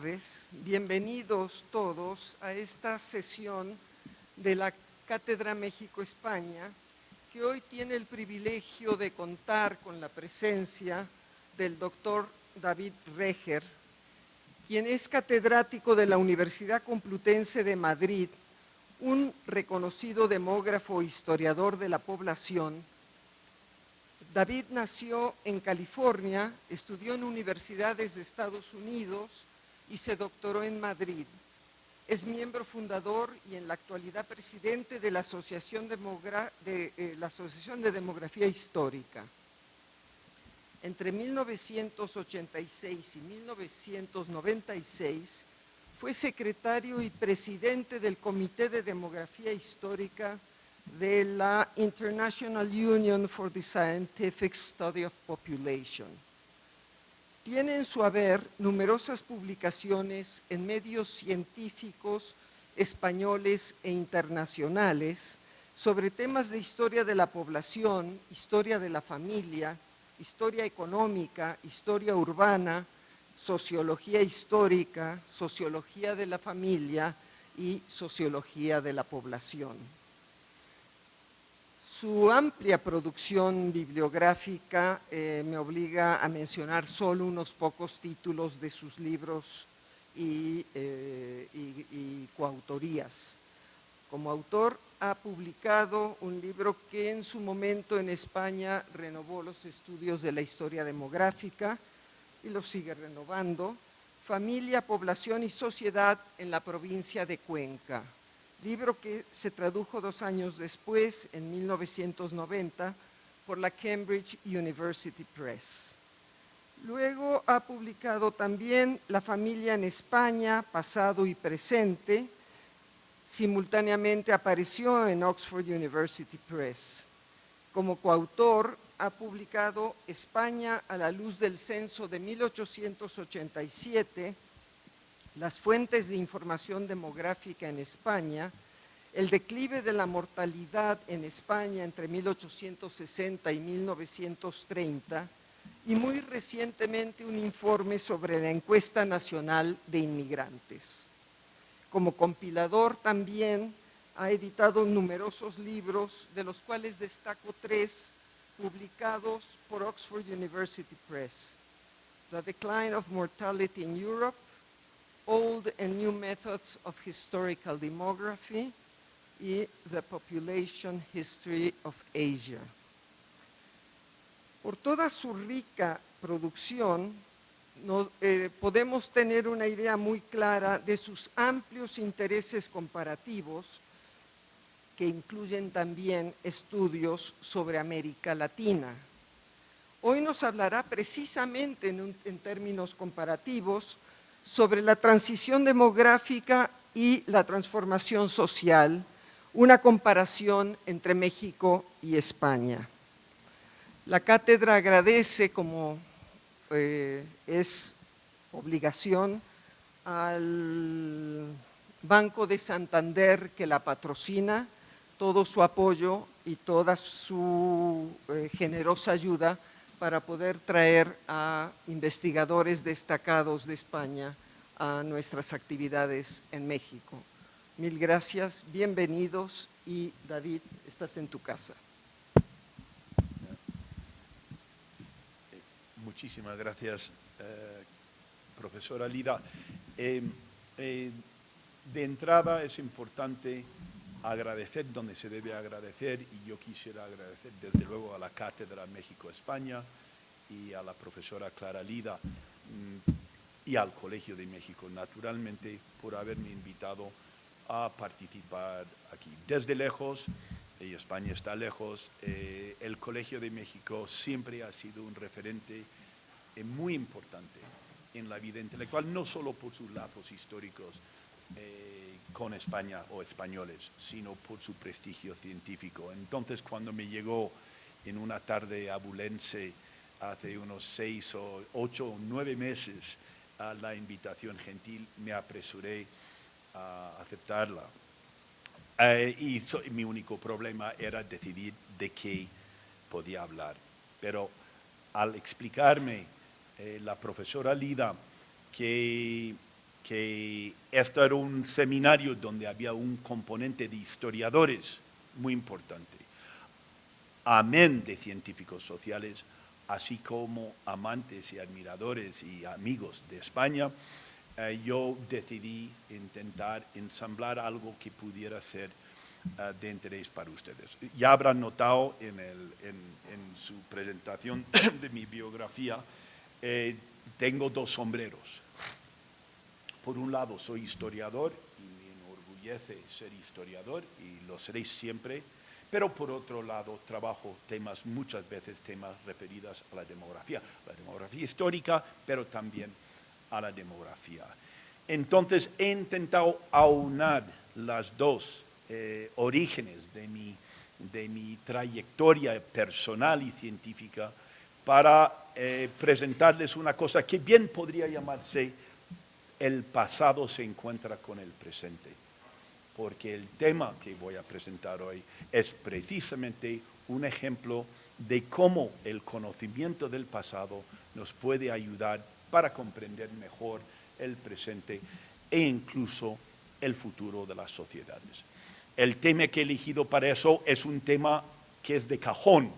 tardes. Bienvenidos todos a esta sesión de la Cátedra México-España, que hoy tiene el privilegio de contar con la presencia del doctor David Reger, quien es catedrático de la Universidad Complutense de Madrid, un reconocido demógrafo e historiador de la población. David nació en California, estudió en universidades de Estados Unidos y se doctoró en Madrid. Es miembro fundador y en la actualidad presidente de la Asociación de Demografía Histórica. Entre 1986 y 1996 fue secretario y presidente del Comité de Demografía Histórica de la International Union for the Scientific Study of Population. Tiene en su haber numerosas publicaciones en medios científicos españoles e internacionales sobre temas de historia de la población, historia de la familia, historia económica, historia urbana, sociología histórica, sociología de la familia y sociología de la población. Su amplia producción bibliográfica me obliga a mencionar solo unos pocos títulos de sus libros y coautorías. Como autor ha publicado un libro que en su momento en España renovó los estudios de la historia demográfica y lo sigue renovando, Familia, Población y Sociedad en la provincia de Cuenca, libro que se tradujo 2 años después, en 1990, por la Cambridge University Press. Luego ha publicado también La familia en España, pasado y presente. Simultáneamente apareció en Oxford University Press. Como coautor ha publicado España a la luz del censo de 1887, Las fuentes de información demográfica en España, El declive de la mortalidad en España entre 1860 y 1930 y muy recientemente un informe sobre la encuesta nacional de inmigrantes. Como compilador también ha editado numerosos libros, de los cuales destaco 3 publicados por Oxford University Press: The Decline of Mortality in Europe, Old and New Methods of Historical Demography y The Population History of Asia. Por toda su rica producción, podemos tener una idea muy clara de sus amplios intereses comparativos, que incluyen también estudios sobre América Latina. Hoy nos hablará precisamente en términos comparativos sobre la transición demográfica y la transformación social, una comparación entre México y España. La cátedra agradece, como es obligación, al Banco de Santander, que la patrocina, todo su apoyo y toda su generosa ayuda para poder traer a investigadores destacados de España a nuestras actividades en México. Mil gracias, bienvenidos, y David, estás en tu casa. Muchísimas gracias, profesora Lida. De entrada es importante agradecer donde se debe agradecer, y yo quisiera agradecer desde luego a la Cátedra México-España y a la profesora Clara Lida y al Colegio de México, naturalmente, por haberme invitado a participar aquí. Desde lejos, y España está lejos, el Colegio de México siempre ha sido un referente muy importante en la vida intelectual, no solo por sus lazos históricos con España o españoles, sino por su prestigio científico. Entonces, cuando me llegó en una tarde abulense hace unos 6 o 8 o 9 meses a la invitación gentil, me apresuré a aceptarla. Mi único problema era decidir de qué podía hablar. Pero al explicarme la profesora Lida que que este era un seminario donde había un componente de historiadores muy importante, amén de científicos sociales, así como amantes y admiradores y amigos de España. Yo decidí intentar ensamblar algo que pudiera ser de interés para ustedes. Ya habrán notado en su presentación de mi biografía, tengo dos sombreros. Por un lado, soy historiador y me enorgullece ser historiador y lo seré siempre, pero por otro lado trabajo muchas veces temas referidos a la demografía histórica, pero también a la demografía. Entonces he intentado aunar las dos orígenes de mi trayectoria personal y científica para presentarles una cosa que bien podría llamarse el pasado se encuentra con el presente, porque el tema que voy a presentar hoy es precisamente un ejemplo de cómo el conocimiento del pasado nos puede ayudar para comprender mejor el presente e incluso el futuro de las sociedades. El tema que he elegido para eso es un tema que es de cajón,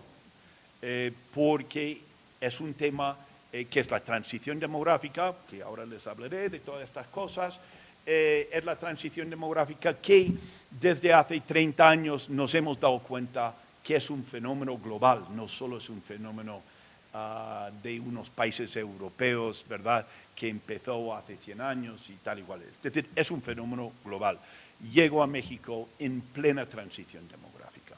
porque es un tema que es la transición demográfica, que ahora les hablaré de todas estas cosas. Es la transición demográfica que desde hace 30 años nos hemos dado cuenta que es un fenómeno global, no solo es un fenómeno de unos países europeos, ¿verdad?, que empezó hace 100 años y tal igual. Es decir, es un fenómeno global. Llegó a México en plena transición demográfica.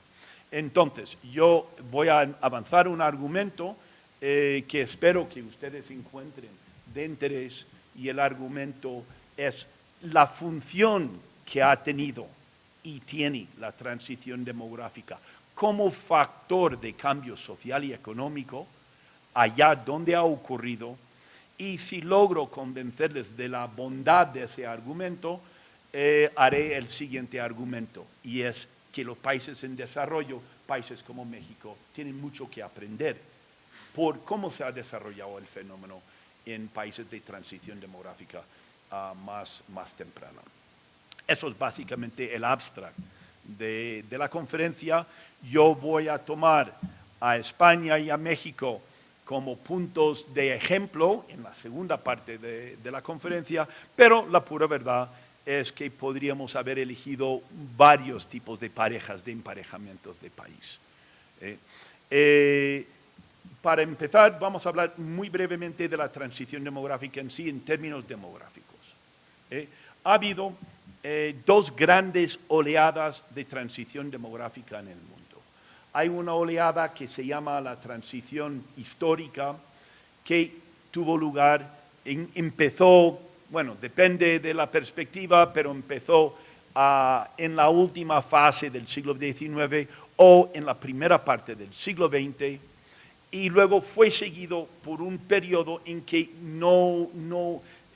Entonces, yo voy a avanzar un argumento que espero que ustedes encuentren de interés, y el argumento es la función que ha tenido y tiene la transición demográfica como factor de cambio social y económico allá donde ha ocurrido, y si logro convencerles de la bondad de ese argumento, haré el siguiente argumento, y es que los países en desarrollo, países como México, tienen mucho que aprender por cómo se ha desarrollado el fenómeno en países de transición demográfica más temprana. Eso es básicamente el abstract de la conferencia. Yo voy a tomar a España y a México como puntos de ejemplo en la segunda parte de la conferencia, pero la pura verdad es que podríamos haber elegido varios tipos de parejas, de emparejamientos de país. Para empezar, vamos a hablar muy brevemente de la transición demográfica en sí, en términos demográficos. Ha habido dos grandes oleadas de transición demográfica en el mundo. Hay una oleada que se llama la transición histórica, que tuvo lugar, empezó, bueno, depende de la perspectiva, pero empezó en la última fase del siglo XIX o en la primera parte del siglo XX, y luego fue seguido por un periodo en que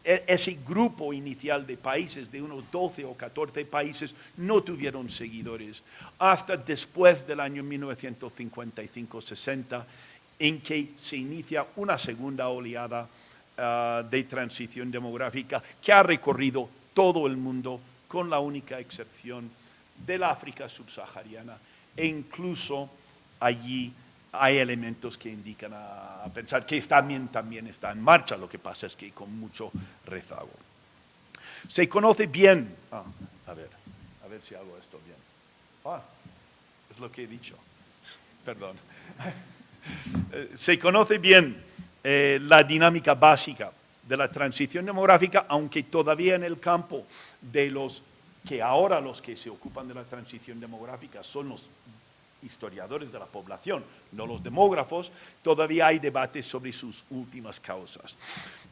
ese grupo inicial de países, de unos 12 o 14 países, no tuvieron seguidores, hasta después del año 1955-60, en que se inicia una segunda oleada de transición demográfica que ha recorrido todo el mundo, con la única excepción del África subsahariana, e incluso allí hay elementos que indican a pensar que también está en marcha, lo que pasa es que con mucho rezago. Se conoce bien, a ver si hago esto bien. Es lo que he dicho, perdón. Se conoce bien la dinámica básica de la transición demográfica, aunque todavía en el campo de los que se ocupan de la transición demográfica son los historiadores de la población, no los demógrafos, todavía hay debates sobre sus últimas causas.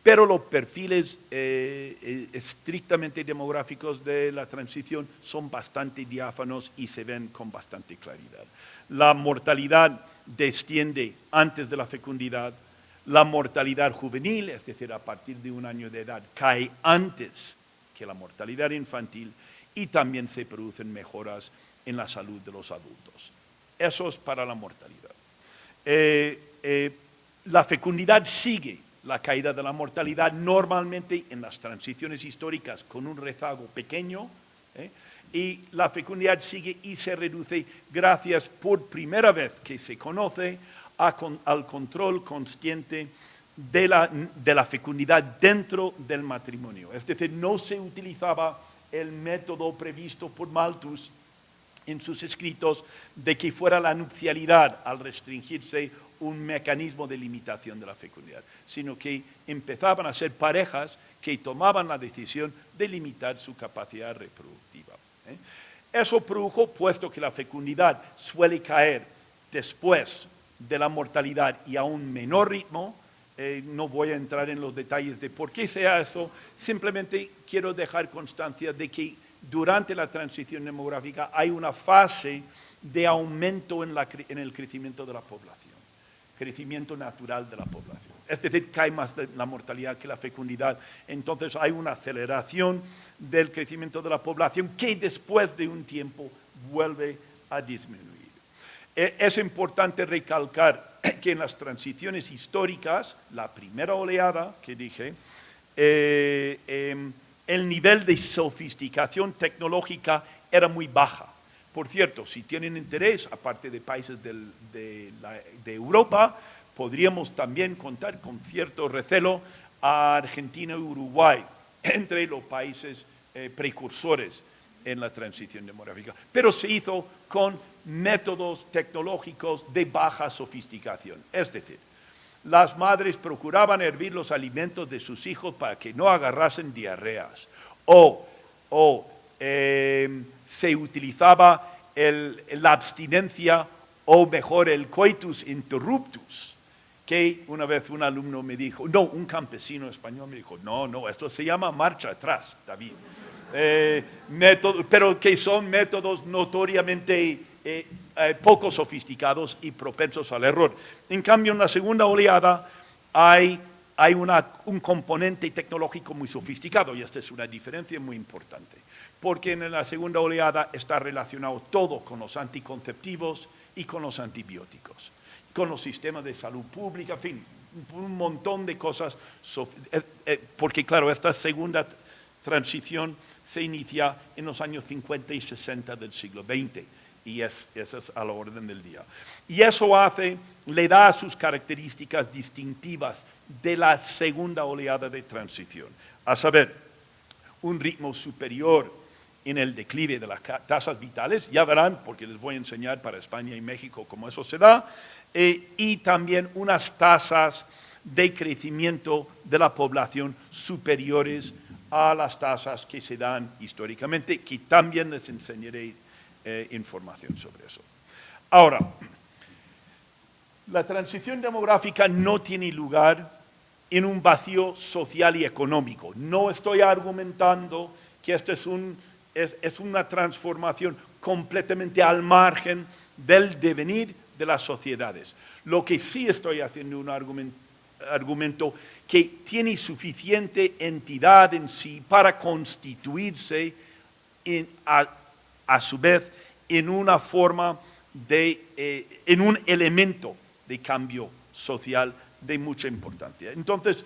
Pero los perfiles estrictamente demográficos de la transición son bastante diáfanos y se ven con bastante claridad. La mortalidad desciende antes de la fecundidad, la mortalidad juvenil, es decir, a partir de 1 año de edad, cae antes que la mortalidad infantil, y también se producen mejoras en la salud de los adultos. Eso es para la mortalidad. La fecundidad sigue la caída de la mortalidad, normalmente en las transiciones históricas con un rezago pequeño, y la fecundidad sigue y se reduce gracias por primera vez que se conoce al control consciente de la fecundidad dentro del matrimonio. Es decir, no se utilizaba el método previsto por Malthus en sus escritos de que fuera la nupcialidad al restringirse un mecanismo de limitación de la fecundidad, sino que empezaban a ser parejas que tomaban la decisión de limitar su capacidad reproductiva. Eso produjo, puesto que la fecundidad suele caer después de la mortalidad y a un menor ritmo, no voy a entrar en los detalles de por qué sea eso, simplemente quiero dejar constancia de que durante la transición demográfica hay una fase de aumento en el crecimiento de la población, crecimiento natural de la población. Es decir, cae más la mortalidad que la fecundidad, entonces hay una aceleración del crecimiento de la población que después de un tiempo vuelve a disminuir. Es importante recalcar que en las transiciones históricas, la primera oleada que dije, el nivel de sofisticación tecnológica era muy baja. Por cierto, si tienen interés, aparte de países de Europa, podríamos también contar con cierto recelo a Argentina y Uruguay, entre los países precursores en la transición demográfica. Pero se hizo con métodos tecnológicos de baja sofisticación. Es decir, las madres procuraban hervir los alimentos de sus hijos para que no agarrasen diarreas. Se utilizaba la abstinencia, o mejor, el coitus interruptus, que una vez un alumno me dijo, no, un campesino español me dijo, no, esto se llama marcha atrás, David. Pero que son métodos notoriamente poco sofisticados y propensos al error. En cambio, en la segunda oleada hay un componente tecnológico muy sofisticado, y esta es una diferencia muy importante, porque en la segunda oleada está relacionado todo con los anticonceptivos y con los antibióticos, con los sistemas de salud pública, en fin, un montón de cosas, porque claro, esta segunda transición se inicia en los años 50 y 60 del siglo XX, y eso es a la orden del día. Y eso le da sus características distintivas de la segunda oleada de transición, a saber, un ritmo superior en el declive de las tasas vitales, ya verán, porque les voy a enseñar para España y México cómo eso se da, y también unas tasas de crecimiento de la población superiores a las tasas que se dan históricamente, que también les enseñaré información sobre eso. Ahora, la transición demográfica no tiene lugar en un vacío social y económico. No estoy argumentando que esto es una transformación completamente al margen del devenir de las sociedades. Lo que sí estoy haciendo un argumento que tiene suficiente entidad en sí para constituirse a su vez en una forma en un elemento de cambio social de mucha importancia. Entonces,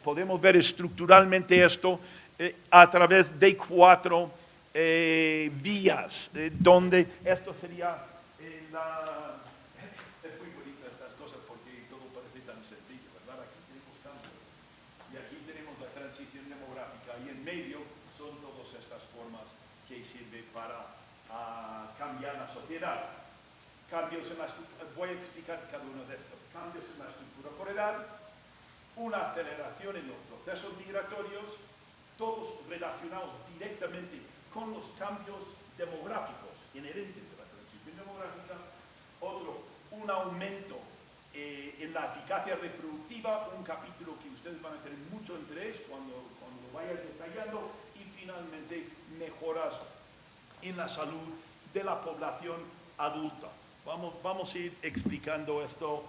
podemos ver estructuralmente esto a través de 4 vías, donde esto sería es muy bonito estas cosas porque todo parece tan sencillo, ¿verdad? Aquí tenemos cambios y aquí tenemos la transición demográfica y en medio son todas estas formas que sirven para cambiar la sociedad. Cambios en la estructura, voy a explicar cada uno de estos. Cambios en la estructura por edad, una aceleración en los procesos migratorios, todos relacionados directamente con los cambios demográficos inherentes de la transición demográfica. Otro, un aumento en la eficacia reproductiva, un capítulo que ustedes van a tener mucho interés cuando lo vayan detallando. Y finalmente, mejoras en la salud de la población adulta. Vamos a ir explicando esto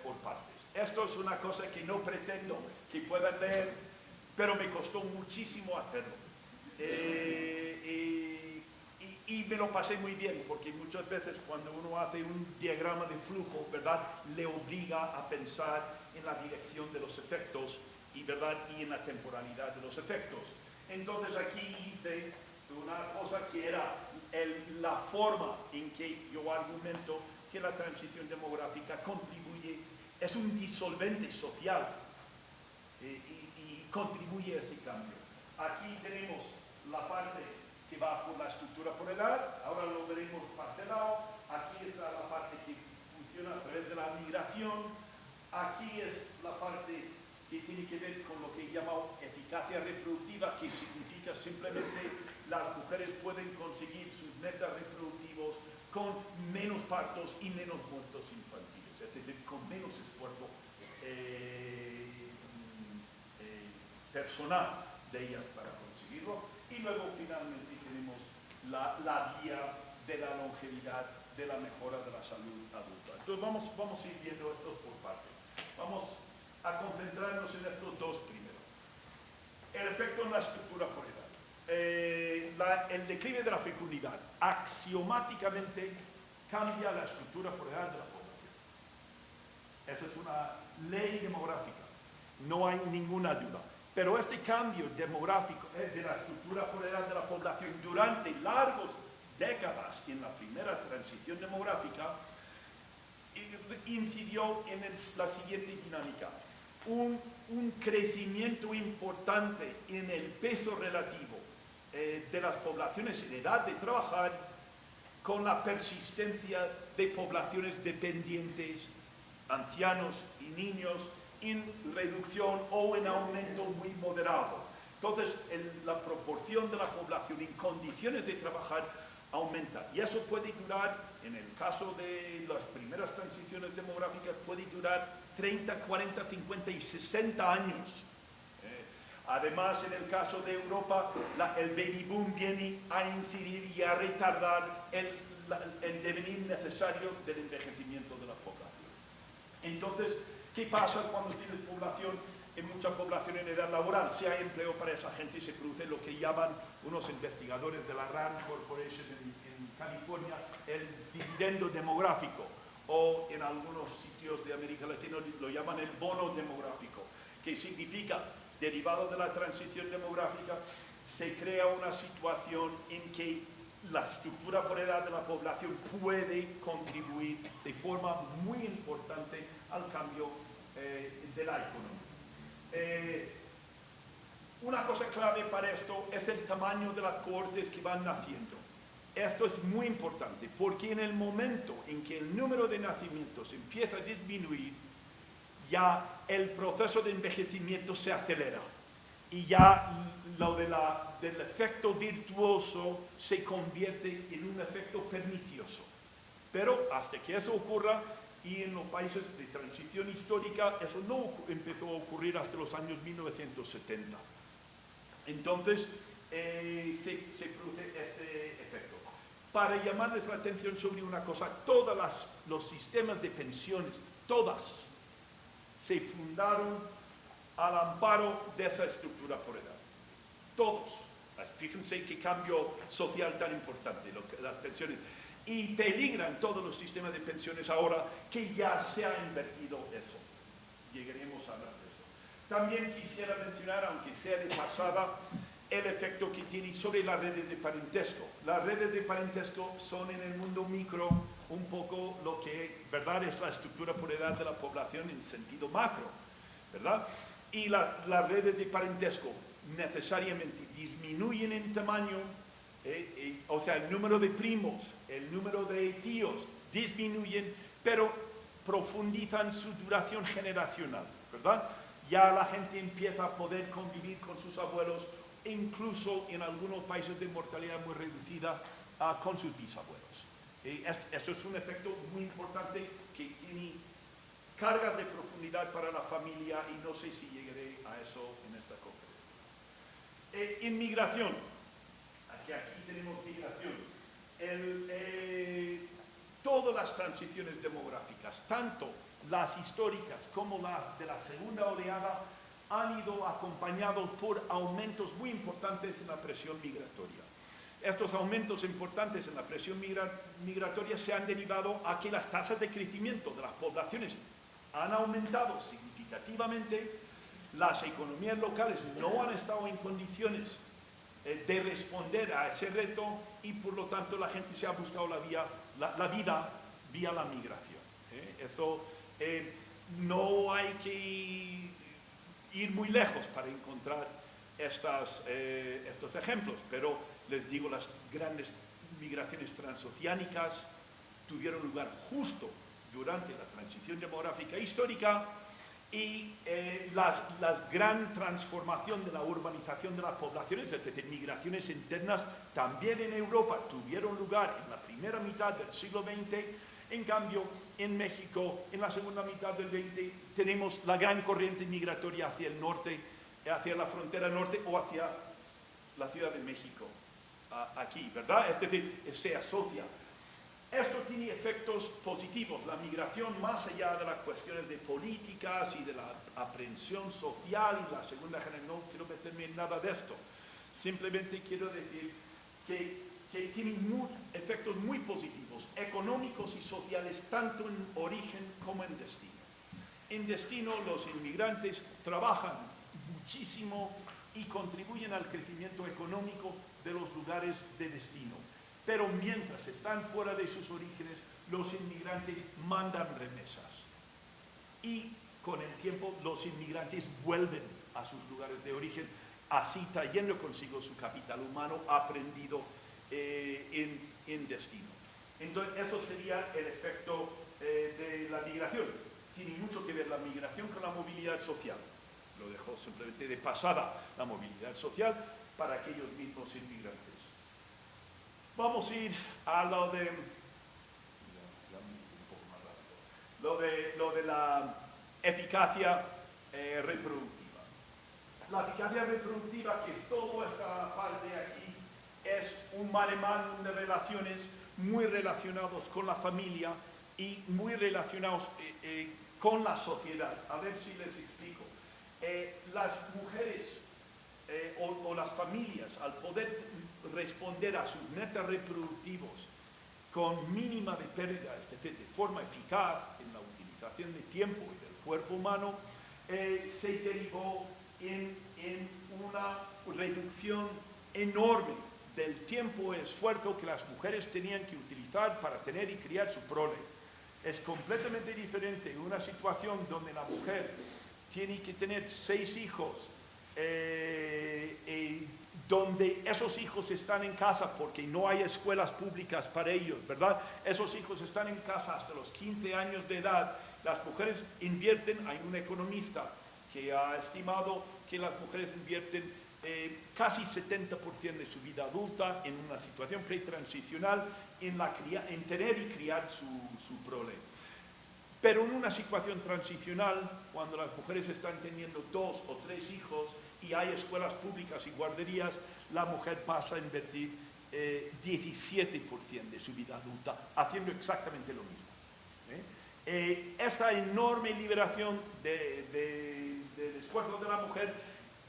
por partes. Esto es una cosa que no pretendo que puedan leer, pero me costó muchísimo hacerlo. Y me lo pasé muy bien, porque muchas veces cuando uno hace un diagrama de flujo, ¿verdad?, le obliga a pensar en la dirección de los efectos y, ¿verdad?, y en la temporalidad de los efectos. Entonces aquí hice una cosa que era la forma en que yo argumento que la transición demográfica contribuye, es un disolvente social y contribuye a ese cambio. Aquí tenemos la parte que va por la estructura por edad, ahora lo veremos parcelado. Aquí está la parte que funciona a través de la migración, aquí es la parte que tiene que ver con lo que he llamado eficacia reproductiva, que significa simplemente las mujeres pueden conseguir sus metas reproductivos con menos partos y menos muertos infantiles, es decir, con menos esfuerzo personal de ellas para conseguirlo. Y luego finalmente tenemos la vía de la longevidad, de la mejora de la salud adulta. Entonces vamos a ir viendo esto por partes. Vamos a concentrarnos en estos dos primero. El efecto en la estructura por edad. El declive de la fecundidad axiomáticamente cambia la estructura por edad de la población. Esa es una ley demográfica, no hay ninguna duda. Pero este cambio demográfico de la estructura por edad de la población durante largas décadas en la primera transición demográfica incidió en la siguiente dinámica. Un crecimiento importante en el peso relativo de las poblaciones en edad de trabajar, con la persistencia de poblaciones dependientes, ancianos y niños, en reducción o en aumento muy moderado. Entonces, la proporción de la población en condiciones de trabajar aumenta. Y eso puede durar, en el caso de las primeras transiciones demográficas, puede durar 30, 40, 50 y 60 años. Además, en el caso de Europa, el baby boom viene a incidir y a retardar el devenir necesario del envejecimiento de la población. Entonces, ¿qué pasa cuando tienes población, mucha población en edad laboral? Si hay empleo para esa gente, se produce lo que llaman unos investigadores de la Rand Corporation en California el dividendo demográfico, o en algunos sitios de América Latina lo llaman el bono demográfico, que significa, derivado de la transición demográfica, se crea una situación en que la estructura por edad de la población puede contribuir de forma muy importante al cambio de la economía. Una cosa clave para esto es el tamaño de las cohortes que van naciendo. Esto es muy importante porque en el momento en que el número de nacimientos empieza a disminuir, ya el proceso de envejecimiento se acelera y ya lo del efecto virtuoso se convierte en un efecto pernicioso. Pero hasta que eso ocurra, y en los países de transición histórica, eso no empezó a ocurrir hasta los años 1970. Entonces, se produce este efecto. Para llamarles la atención sobre una cosa, todos los sistemas de pensiones, todas, se fundaron al amparo de esa estructura por edad. Todos. Fíjense qué cambio social tan importante, las pensiones. Y peligran todos los sistemas de pensiones ahora que ya se ha invertido eso. Llegaremos a hablar de eso. También quisiera mencionar, aunque sea de pasada, el efecto que tiene sobre las redes de parentesco. Las redes de parentesco son en el mundo micro un poco lo que, ¿verdad?, es la estructura por edad de la población en sentido macro, ¿verdad? Y las redes de parentesco necesariamente disminuyen en tamaño, o sea, el número de primos, el número de tíos disminuyen, pero profundizan su duración generacional, ¿verdad? Ya la gente empieza a poder convivir con sus abuelos, e incluso en algunos países de mortalidad muy reducida, con sus bisabuelos. Eso es un efecto muy importante que tiene cargas de profundidad para la familia y no sé si llegaré a eso en esta conferencia. Inmigración. Aquí tenemos migración. Todas las transiciones demográficas, tanto las históricas como las de la segunda oleada, han ido acompañados por aumentos muy importantes en la presión migratoria. Estos aumentos importantes en la presión migratoria se han derivado a que las tasas de crecimiento de las poblaciones han aumentado significativamente, las economías locales no han estado en condiciones de responder a ese reto y por lo tanto la gente se ha buscado la vida vía la migración. Esto no hay que ir muy lejos para encontrar estos ejemplos, pero les digo, las grandes migraciones transoceánicas tuvieron lugar justo durante la transición demográfica histórica y la gran transformación de la urbanización de las poblaciones, es decir, migraciones internas, también en Europa tuvieron lugar en la primera mitad del siglo XX. En cambio, en México, en la segunda mitad del XX, tenemos la gran corriente migratoria hacia el norte, hacia la frontera norte o hacia la Ciudad de México, aquí, ¿verdad? Es decir, se asocia. Esto tiene efectos positivos, la migración más allá de las cuestiones de políticas y de la aprehensión social y la segunda generación. No quiero meterme en nada de esto. Simplemente quiero decir que tiene efectos muy positivos, económicos y sociales, tanto en origen como en destino. En destino, los inmigrantes trabajan muchísimo y contribuyen al crecimiento económico de los lugares de destino. Pero mientras están fuera de sus orígenes, los inmigrantes mandan remesas. Y con el tiempo, los inmigrantes vuelven a sus lugares de origen, así trayendo consigo su capital humano aprendido en destino. Entonces, eso sería el efecto de la migración. Tiene mucho que ver la migración con la movilidad social. Lo dejo simplemente de pasada, la movilidad social para aquellos mismos inmigrantes. Vamos a ir a lo de la eficacia reproductiva. La eficacia reproductiva, que es toda esta parte de aquí, es un maremágnum de relaciones muy relacionados con la familia y muy relacionados con la sociedad. A ver si les explico. Las mujeres o las familias, al poder responder a sus metas reproductivos con mínima de pérdida, es decir, de forma eficaz en la utilización de tiempo y del cuerpo humano, se derivó en una reducción enorme del tiempo y esfuerzo que las mujeres tenían que utilizar para tener y criar su prole. Es completamente diferente una situación donde la mujer tiene que tener 6 hijos, donde esos hijos están en casa porque no hay escuelas públicas para ellos, ¿verdad? Esos hijos están en casa hasta los 15 años de edad. Las mujeres invierten, hay un economista que ha estimado que las mujeres invierten casi 70% de su vida adulta en una situación pretransicional en tener y criar su prole. Pero en una situación transicional, cuando las mujeres están teniendo 2 o 3 hijos y hay escuelas públicas y guarderías, la mujer pasa a invertir 17% de su vida adulta, haciendo exactamente lo mismo. Esta enorme liberación del esfuerzo de la mujer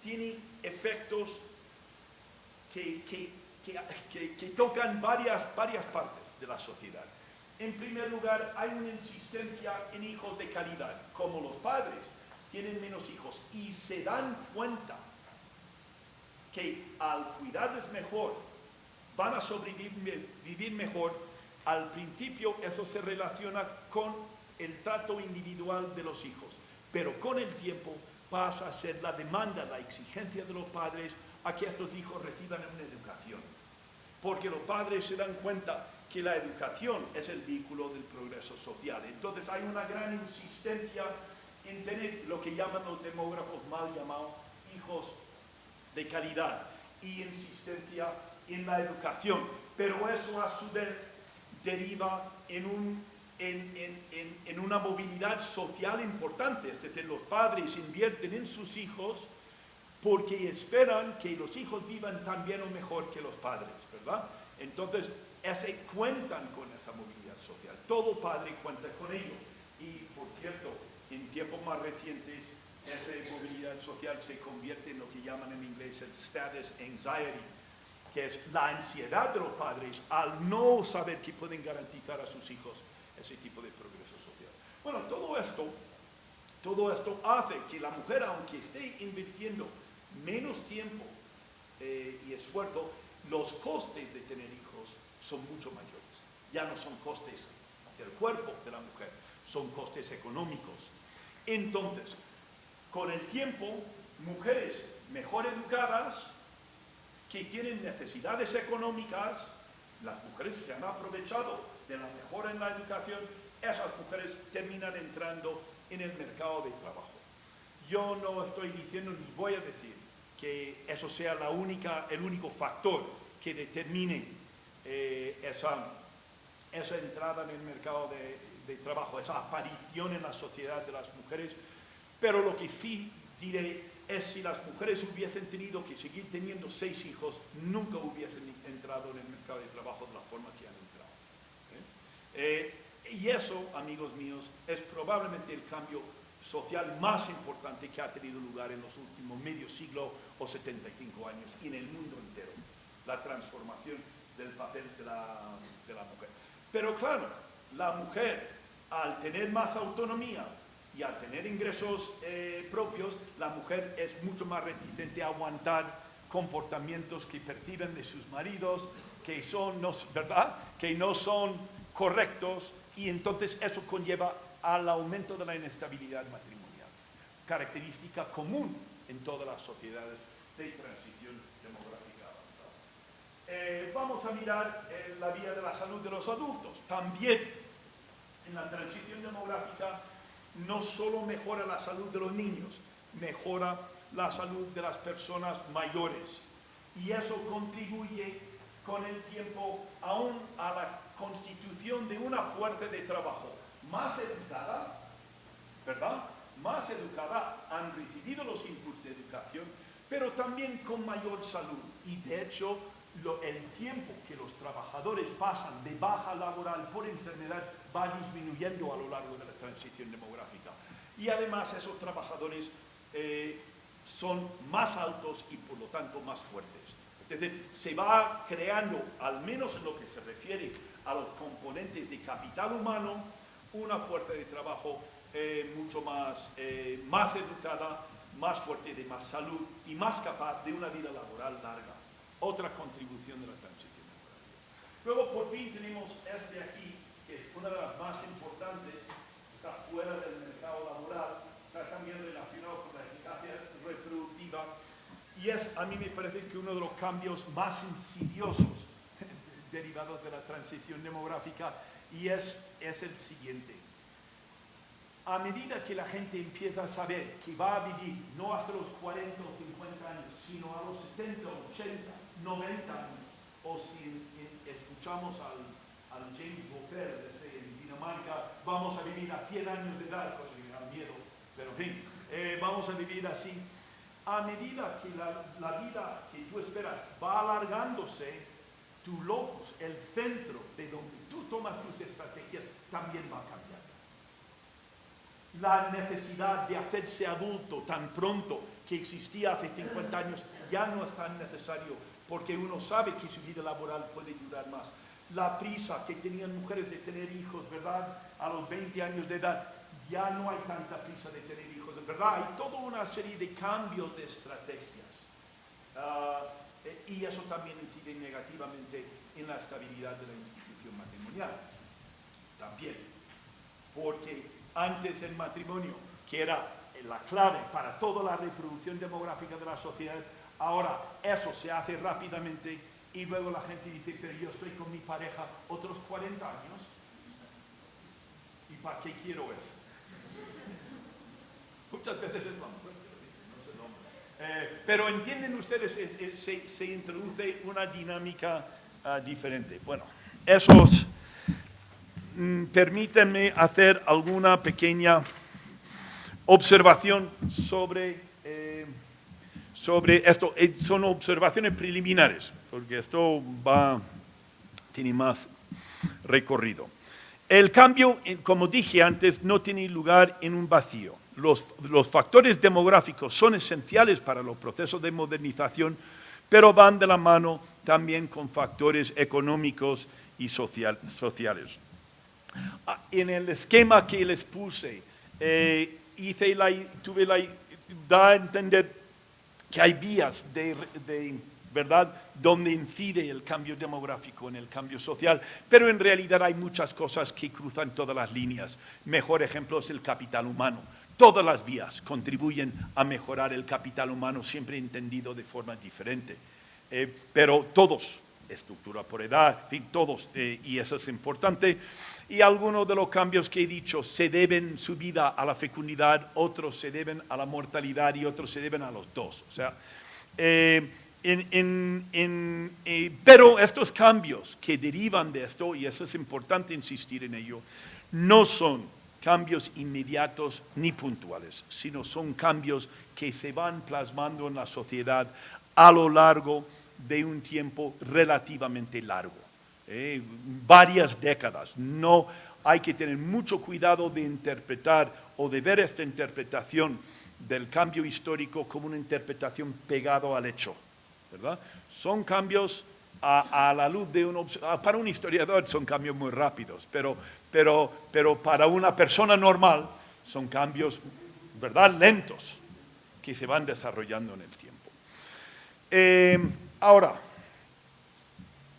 tiene efectos que tocan varias partes de la sociedad. En primer lugar, hay una insistencia en hijos de calidad. Como los padres tienen menos hijos y se dan cuenta que al cuidarles mejor van a sobrevivir mejor, al principio eso se relaciona con el trato individual de los hijos. Pero con el tiempo pasa a ser la demanda, la exigencia de los padres a que estos hijos reciban una educación. Porque los padres se dan cuenta que la educación es el vehículo del progreso social. Entonces hay una gran insistencia en tener lo que llaman los demógrafos mal llamados hijos de calidad y insistencia en la educación. Pero eso a su vez deriva en una movilidad social importante. Es decir, los padres invierten en sus hijos porque esperan que los hijos vivan tan bien o mejor que los padres, ¿verdad? Entonces, cuentan con esa movilidad social. Todo padre cuenta con ello. Y, por cierto, en tiempos más recientes, esa movilidad social se convierte en lo que llaman en inglés el status anxiety, que es la ansiedad de los padres al no saber que pueden garantizar a sus hijos ese tipo de progreso social. Bueno, todo esto hace que la mujer, aunque esté invirtiendo menos tiempo y esfuerzo, los costes de tener hijos son mucho mayores. Ya no son costes del cuerpo de la mujer, son costes económicos. Entonces, con el tiempo, mujeres mejor educadas, que tienen necesidades económicas, las mujeres se han aprovechado de la mejora en la educación, esas mujeres terminan entrando en el mercado de trabajo. Yo no estoy diciendo ni voy a decir que eso sea el único factor que determine esa entrada en el mercado de trabajo, esa aparición en la sociedad de las mujeres, pero lo que sí diré es si las mujeres hubiesen tenido que seguir teniendo 6 hijos, nunca hubiesen entrado en el mercado de trabajo de la forma que han entrado. Y eso, amigos míos, es probablemente el cambio social más importante que ha tenido lugar en los últimos medio siglo o 75 años y en el mundo entero, la transformación del papel de la mujer. Pero claro, la mujer, al tener más autonomía y al tener ingresos propios, la mujer es mucho más reticente a aguantar comportamientos que perciben de sus maridos, que no son correctos, y entonces eso conlleva al aumento de la inestabilidad matrimonial, característica común en todas las sociedades de transición demográfica avanzada. Vamos a mirar la vía de la salud de los adultos. También en la transición demográfica no solo mejora la salud de los niños, mejora la salud de las personas mayores. Y eso contribuye con el tiempo aún a la constitución de una fuerza de trabajo más educada, ¿verdad? Más educada, han recibido los inputs de educación, pero también con mayor salud. Y de hecho, el tiempo que los trabajadores pasan de baja laboral por enfermedad va disminuyendo a lo largo de la transición demográfica. Y además esos trabajadores son más altos y por lo tanto más fuertes. Es decir, se va creando, al menos en lo que se refiere a los componentes de capital humano, una fuerza de trabajo mucho más educada, más fuerte, de más salud y más capaz de una vida laboral larga. Otra contribución de la transición demográfica. Luego, por fin, tenemos este aquí, que es una de las más importantes, está fuera del mercado laboral, está también relacionado con la eficacia reproductiva, y es, a mí me parece que uno de los cambios más insidiosos derivados de la transición demográfica, y es el siguiente. A medida que la gente empieza a saber que va a vivir no hasta los 40 o 50 años, sino a los 70, 80, 90 años, o si escuchamos al James Boffer en Dinamarca, vamos a vivir a 100 años de edad, cosa que me da miedo, pero en fin, vamos a vivir así. A medida que la vida que tú esperas va alargándose, tu locus, el centro de donde tú tomas tus estrategias, también va a cambiar. La necesidad de hacerse adulto tan pronto que existía hace 50 años ya no es tan necesario, porque uno sabe que su vida laboral puede durar más. La prisa que tenían mujeres de tener hijos, ¿verdad? A los 20 años de edad, ya no hay tanta prisa de tener hijos, ¿verdad? Hay toda una serie de cambios de estrategias. Y eso también incide negativamente en la estabilidad de la institución matrimonial. También, porque antes el matrimonio, que era la clave para toda la reproducción demográfica de la sociedad, ahora eso se hace rápidamente y luego la gente dice, pero yo estoy con mi pareja otros 40 años, ¿y para qué quiero eso? Muchas veces es la mujer, no es el hombre. Pero entienden ustedes, se introduce una dinámica diferente. Bueno, esos... permítanme hacer alguna pequeña observación sobre esto. Son observaciones preliminares, porque esto tiene más recorrido. El cambio, como dije antes, no tiene lugar en un vacío. Los factores demográficos son esenciales para los procesos de modernización, pero van de la mano también con factores económicos y sociales. En el esquema que les puse, da a entender que hay vías ¿verdad?, donde incide el cambio demográfico en el cambio social, pero en realidad hay muchas cosas que cruzan todas las líneas. Mejor ejemplo es el capital humano. Todas las vías contribuyen a mejorar el capital humano, siempre entendido de forma diferente. Pero todos, estructura por edad, en fin, todos, y eso es importante. Y algunos de los cambios que he dicho se deben su vida a la fecundidad, otros se deben a la mortalidad y otros se deben a los dos. O sea, pero estos cambios que derivan de esto, y eso es importante insistir en ello, no son cambios inmediatos ni puntuales, sino son cambios que se van plasmando en la sociedad a lo largo de un tiempo relativamente largo, varias décadas. No hay que tener mucho cuidado de interpretar o de ver esta interpretación del cambio histórico como una interpretación pegado al hecho, ¿verdad? Son cambios a la luz de para un historiador son cambios muy rápidos, pero para una persona normal son cambios, ¿verdad?, lentos, que se van desarrollando en el tiempo. Ahora,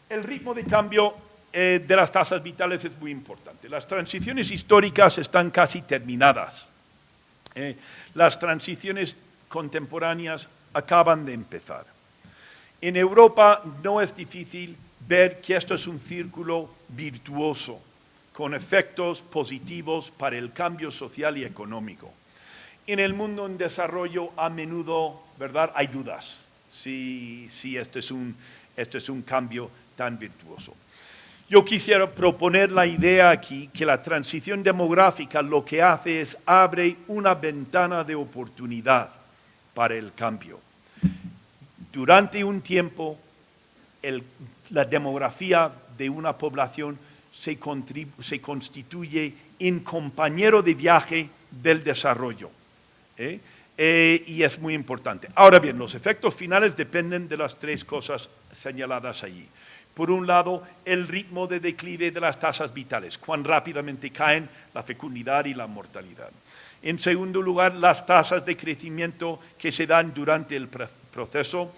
el ritmo de cambio de las tasas vitales es muy importante. Las transiciones históricas están casi terminadas. Las transiciones contemporáneas acaban de empezar. En Europa no es difícil ver que esto es un círculo virtuoso, con efectos positivos para el cambio social y económico. En el mundo en desarrollo a menudo, ¿verdad?, hay dudas si este es un cambio tan virtuoso. Yo quisiera proponer la idea aquí que la transición demográfica lo que hace es abre una ventana de oportunidad para el cambio. Durante un tiempo, la demografía de una población se constituye en compañero de viaje del desarrollo, y es muy importante. Ahora bien, los efectos finales dependen de las tres cosas señaladas allí. Por un lado, el ritmo de declive de las tasas vitales, cuán rápidamente caen la fecundidad y la mortalidad. En segundo lugar, las tasas de crecimiento que se dan durante el proceso,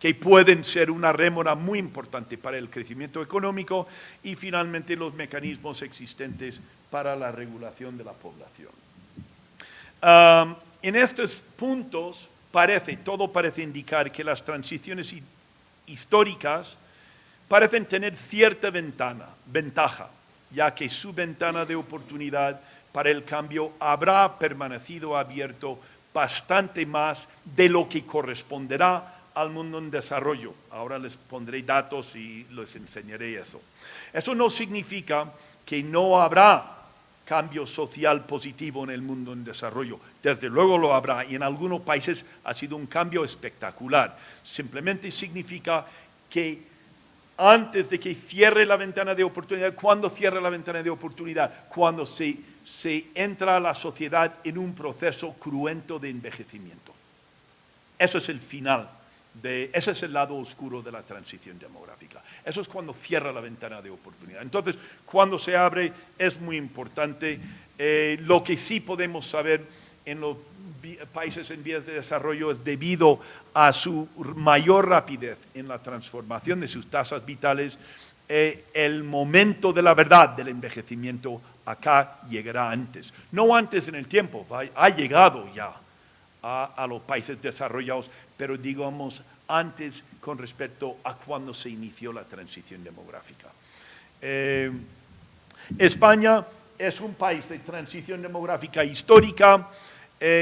que pueden ser una rémora muy importante para el crecimiento económico, y finalmente los mecanismos existentes para la regulación de la población. En estos puntos todo parece indicar que las transiciones históricas parecen tener cierta ventaja, ya que su ventana de oportunidad para el cambio habrá permanecido abierto bastante más de lo que corresponderá al mundo en desarrollo. Ahora les pondré datos y les enseñaré eso. Eso no significa que no habrá cambio social positivo en el mundo en desarrollo. Desde luego lo habrá, y en algunos países ha sido un cambio espectacular. Simplemente significa que antes de que cierre la ventana de oportunidad, ¿cuándo cierra la ventana de oportunidad? Cuando se entra a la sociedad en un proceso cruento de envejecimiento. Eso es el final. Ese es el lado oscuro de la transición demográfica. Eso es cuando cierra la ventana de oportunidad. Entonces, cuando se abre es muy importante. Lo que sí podemos saber en los países en vías de desarrollo es debido a su mayor rapidez en la transformación de sus tasas vitales, el momento de la verdad del envejecimiento acá llegará antes. No antes en el tiempo, ha llegado ya a los países desarrollados, pero digamos antes con respecto a cuando se inició la transición demográfica. España es un país de transición demográfica histórica.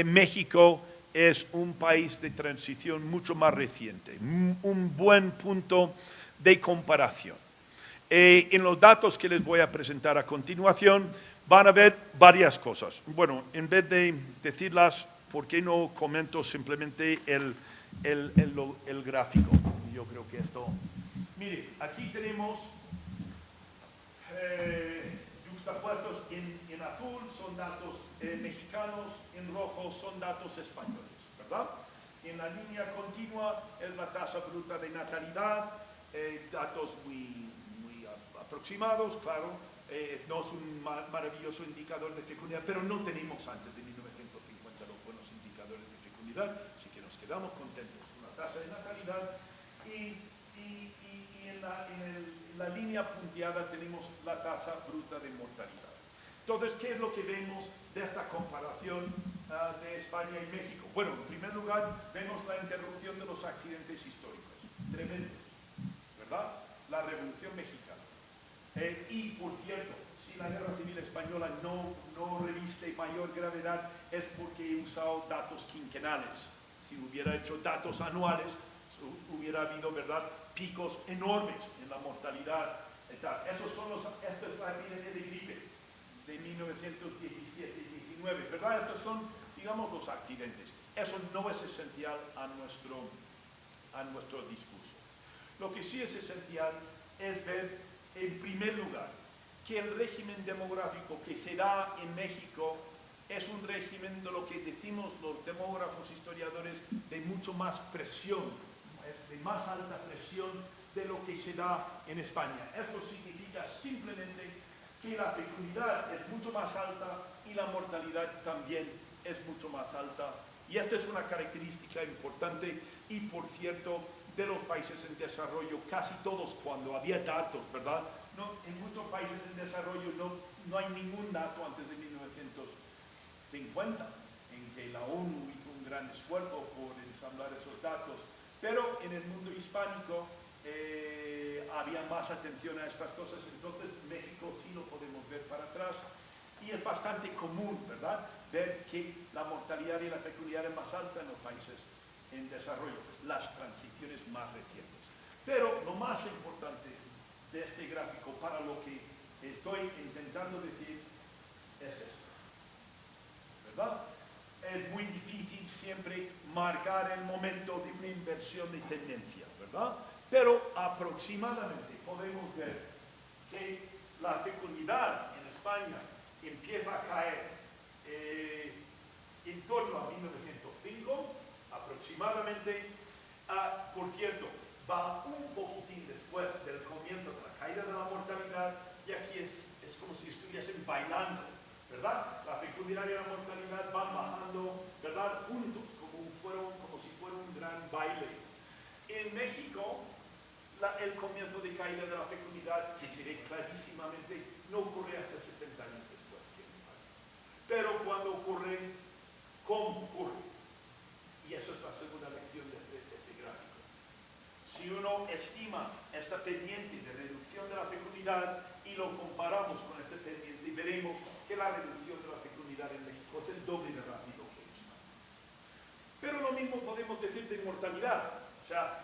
México es un país de transición mucho más reciente, un buen punto de comparación. En los datos que les voy a presentar a continuación van a ver varias cosas. Bueno, en vez de decirlas, ¿por qué no comento simplemente el gráfico? Yo creo que esto... Mire, aquí tenemos juxtapuestos en azul, son datos mexicanos, en rojo son datos españoles, ¿verdad? En la línea continua es la tasa bruta de natalidad, datos muy aproximados, claro, no es un maravilloso indicador de fecundidad, pero no tenemos antes de 1950 los buenos indicadores de fecundidad, así que nos quedamos contentos con la tasa de natalidad y en la línea punteada tenemos la tasa bruta de mortalidad. Entonces, ¿qué es lo que vemos de esta comparación de España y México? Bueno, en primer lugar, vemos la interrupción de los accidentes históricos, tremendos, ¿verdad? La Revolución Mexicana. Y, por cierto, si la Guerra Civil Española no reviste mayor gravedad es porque he usado datos quinquenales. Si hubiera hecho datos anuales, hubiera habido, ¿verdad?, picos enormes en la mortalidad. Esta es la epidemia de gripe de 1917 y 19, ¿verdad? Estos son, digamos, los accidentes. Eso no es esencial a nuestro discurso. Lo que sí es esencial es ver, en primer lugar, que el régimen demográfico que se da en México es un régimen de lo que decimos los demógrafos historiadores de mucho más presión, de más alta presión de lo que se da en España. Esto significa simplemente que la fecundidad es mucho más alta y la mortalidad también es mucho más alta. Y esta es una característica importante y, por cierto, de los países en desarrollo, casi todos cuando había datos, ¿verdad? No, en muchos países en desarrollo no hay ningún dato antes de 1950, en que la ONU hizo un gran esfuerzo por ensamblar esos datos. Pero en el mundo hispánico había más atención a estas cosas, entonces México sí lo podemos ver para atrás y es bastante común, ¿verdad?, ver que la mortalidad y la fecundidad es más alta en los países en desarrollo, las transiciones más recientes. Pero lo más importante de este gráfico para lo que estoy intentando decir es esto, ¿verdad? Es muy difícil siempre marcar el momento de una inversión de tendencia, ¿verdad? Pero aproximadamente podemos ver que la fecundidad en España empieza a caer en torno a 1905, aproximadamente. Por cierto, va un poquitín después del comienzo de la caída de la mortalidad, y aquí es como si estuviesen bailando, ¿verdad? La fecundidad y la mortalidad van bajando, ¿verdad?, juntos, como si fuera un gran baile. En México, el comienzo de caída de la fecundidad, que se ve clarísimamente, no ocurre hasta 70 años después. Pero cuando ocurre, ¿cómo ocurre? Y eso es la segunda lección de este gráfico. Si uno estima esta pendiente de reducción de la fecundidad y lo comparamos con este pendiente, veremos que la reducción de la fecundidad en México es el doble de rápido que en España. Pero lo mismo podemos decir de mortalidad. O sea,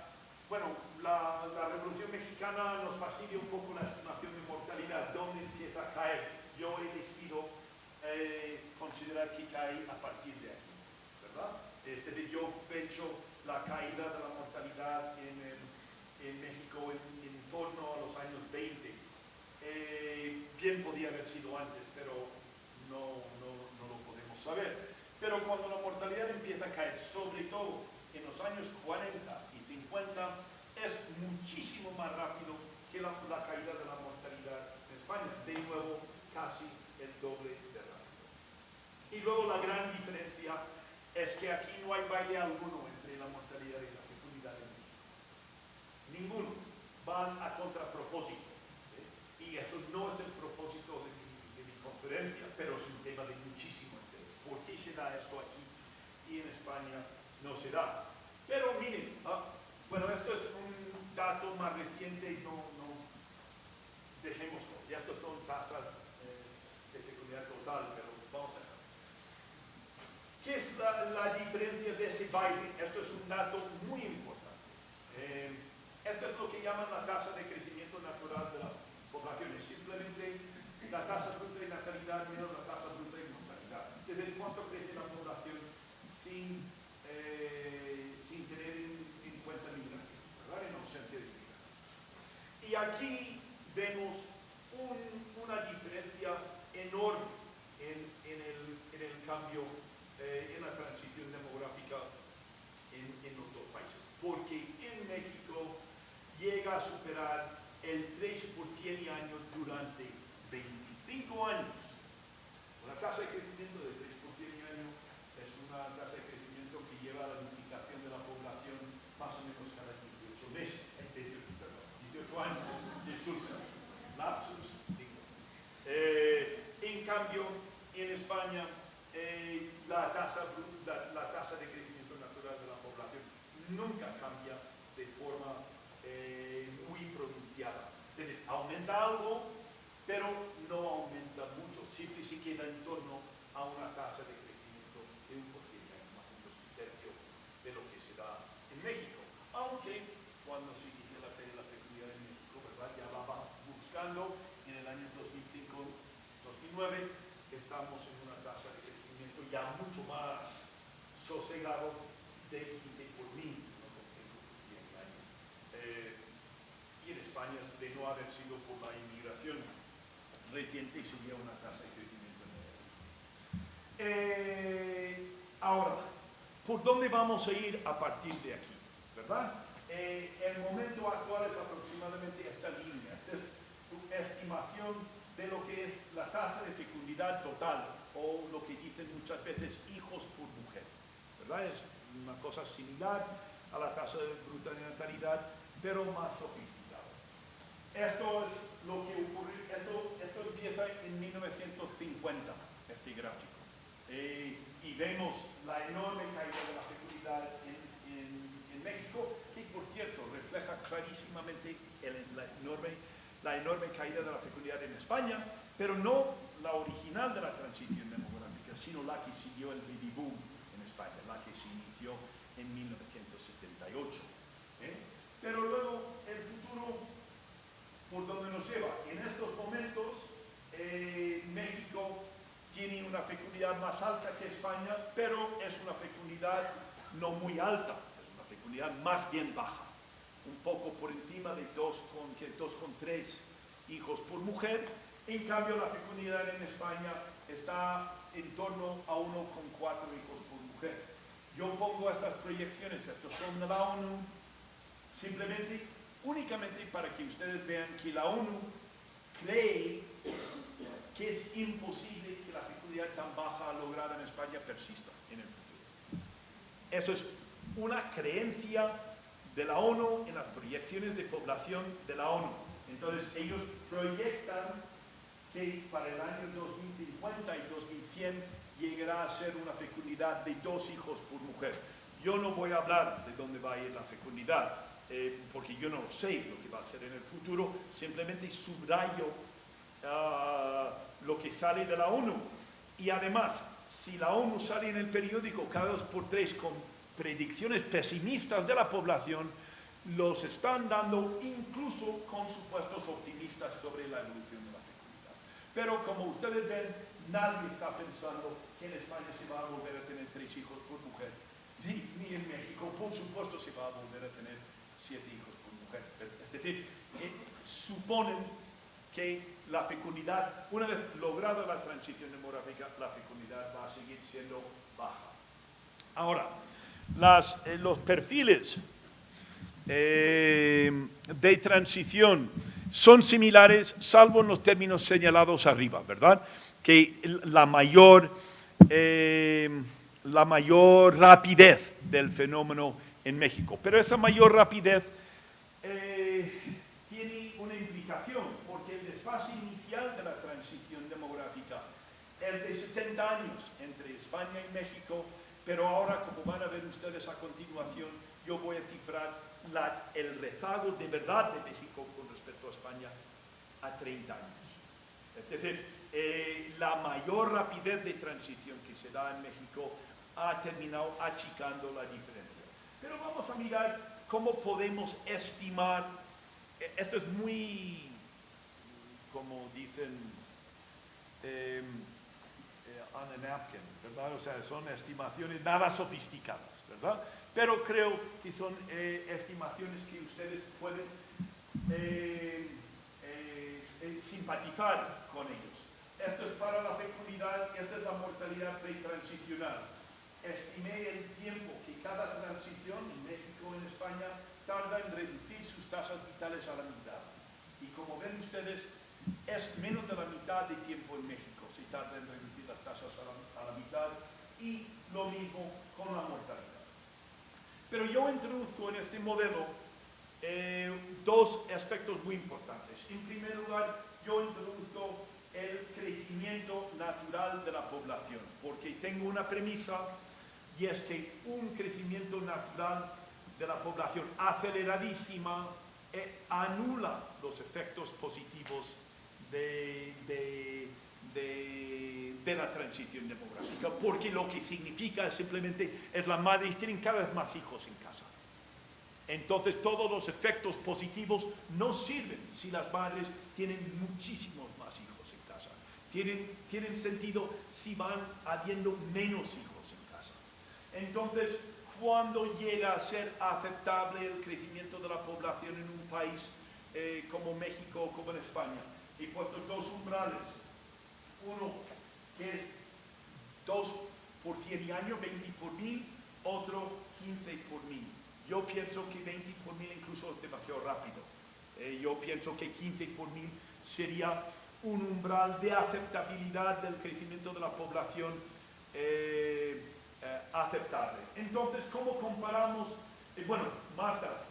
bueno, la Revolución Mexicana nos fastidia un poco la estimación de mortalidad, dónde empieza a caer. Yo he elegido considerar que cae a partir de aquí, ¿verdad? Yo fecho la caída de la mortalidad en México en torno a los años 20. Bien podía haber sido antes, pero no lo podemos saber. Pero cuando la mortalidad empieza a caer, sobre todo en los años 40 y 50, es muchísimo más rápido que la caída de la mortalidad en España. De nuevo, casi el doble de rápido. Y luego la gran diferencia es que aquí no hay baile alguno entre la mortalidad y la fecundidad en México. Ninguno. Van a contrapropósito. Y eso no es el propósito de mi conferencia, pero es un tema de muchísimo interés. ¿Por qué se da esto aquí y en España no se da? Pero miren, bueno, esto es un dato más reciente, no dejémoslo. Ya estos son tasas de fecundidad total, pero vamos a ver. ¿Qué es la diferencia de ese baile? Esto es un dato muy importante. Esto es lo que llaman la tasa de crecimiento natural de la población. Es simplemente la tasa bruta de natalidad menos la tasa bruta de mortalidad. Es decir, cuánto crece la población sin tener en cuenta migración, ¿verdad? En ausencia de migración. Y aquí vemos una diferencia enorme en el cambio, en la transición demográfica en los dos países. Porque en México llega a superar el 3 por 100 años durante 25 años. Una tasa de crecimiento de 3 por 100 años es una tasa de crecimiento que lleva a la duplicación de la población más o menos cada 18 meses, 18 años, disculpa, lapsus, digo. En cambio, en España, la tasa de crecimiento natural de la población nunca cambia de forma muy pronunciada. Es decir, aumenta algo, pero no aumenta mucho, siempre se queda en torno a una tasa de crecimiento de un porcentaje más o menos un tercio de lo que se da en México. Aunque cuando se inició la fecundidad en México, ¿verdad? Ya va buscando en el año 2005-2009, estamos en una tasa de crecimiento ya mucho más sosegado de 15 por mil, no con 100 años. Y en España, de no haber sido por la inmigración reciente, sería una tasa de crecimiento enorme. Ahora, ¿por dónde vamos a ir a partir de aquí? ¿Verdad? El momento actual es aproximadamente esta línea. Esta es una estimación de lo que es la tasa de fecundidad total, o lo que dicen muchas veces hijos por mujer. ¿Verdad? Es una cosa similar a la tasa de bruta de natalidad, pero más sofisticada. Esto es lo que ocurre, esto empieza en 1950, este gráfico. Y vemos la enorme caída de la fecundidad en México, que por cierto refleja clarísimamente la enorme caída de la fecundidad en España, pero no la original de la transición demográfica, sino la que siguió el baby boom en España, la que se inició en 1978. Pero luego el futuro, por donde nos lleva, en estos momentos México tiene una fecundidad más alta que España, pero es una fecundidad no muy alta, es una fecundidad más bien baja, un poco por encima de 2,3 hijos por mujer. En cambio, la fecundidad en España está en torno a 1,4 hijos por mujer. Yo pongo estas proyecciones, estos son de la ONU, simplemente, únicamente para que ustedes vean que la ONU cree que es imposible que la fecundidad tan baja lograda en España persista en el futuro. Eso es una creencia de la ONU en las proyecciones de población de la ONU. Entonces, ellos proyectan que para el año 2050 y 2100 llegará a ser una fecundidad de 2 hijos por mujer. Yo no voy a hablar de dónde va a ir la fecundidad, porque yo no sé lo que va a ser en el futuro, simplemente subrayo lo que sale de la ONU. Y además, si la ONU sale en el periódico cada 2 por 3 con predicciones pesimistas de la población, los están dando incluso con supuestos optimistas sobre la evolución de la fecundidad. Pero como ustedes ven, nadie está pensando que en España se va a volver a tener 3 hijos por mujer, ni en México, por supuesto, se va a volver a tener 7 hijos por mujer. Es decir, suponen que la fecundidad, una vez lograda la transición demográfica, la fecundidad va a seguir siendo baja. Ahora, los perfiles de transición son similares, salvo en los términos señalados arriba, ¿verdad? Que la mayor rapidez del fenómeno en México. Pero esa mayor rapidez tiene una implicación, porque el desfase inicial de la transición demográfica es de 70 años entre España y México, pero ahora, como van a ver ustedes a continuación, yo voy a cifrar el rezago de verdad de México con respecto a España a 30 años. Es decir, la mayor rapidez de transición que se da en México ha terminado achicando la diferencia. Pero vamos a mirar cómo podemos estimar, esto es muy, como dicen, on a napkin, ¿verdad? O sea, son estimaciones nada sofisticadas, ¿verdad? Pero creo que son estimaciones que ustedes pueden simpatizar con ellos. Esto es para la fecundidad, esta es la mortalidad pretransicional. Estimé el tiempo que cada transición en México y en España tarda en reducir sus tasas vitales a la mitad. Y como ven ustedes, es menos de la mitad de tiempo en México se tarda en reducir las tasas a la mitad, y lo mismo con la mortalidad. Pero yo introduzco en este modelo dos aspectos muy importantes. En primer lugar, yo introduzco el crecimiento natural de la población, porque tengo una premisa, y es que un crecimiento natural de la población aceleradísima anula los efectos positivos de la transición demográfica, porque lo que significa simplemente es las madres tienen cada vez más hijos en casa. Entonces todos los efectos positivos no sirven si las madres tienen muchísimos más hijos en casa. Tienen sentido si van habiendo menos hijos en casa. Entonces, cuando llega a ser aceptable el crecimiento de la población en un país como México o como en España, he puesto dos umbrales, uno que es 2 por 100 años, 20 por 1000, otro 15 por 1000. Yo pienso que 20 por 1000 incluso es demasiado rápido. Yo pienso que 15 por 1000 sería un umbral de aceptabilidad del crecimiento de la población aceptable. Entonces, ¿cómo comparamos? Bueno, más datos.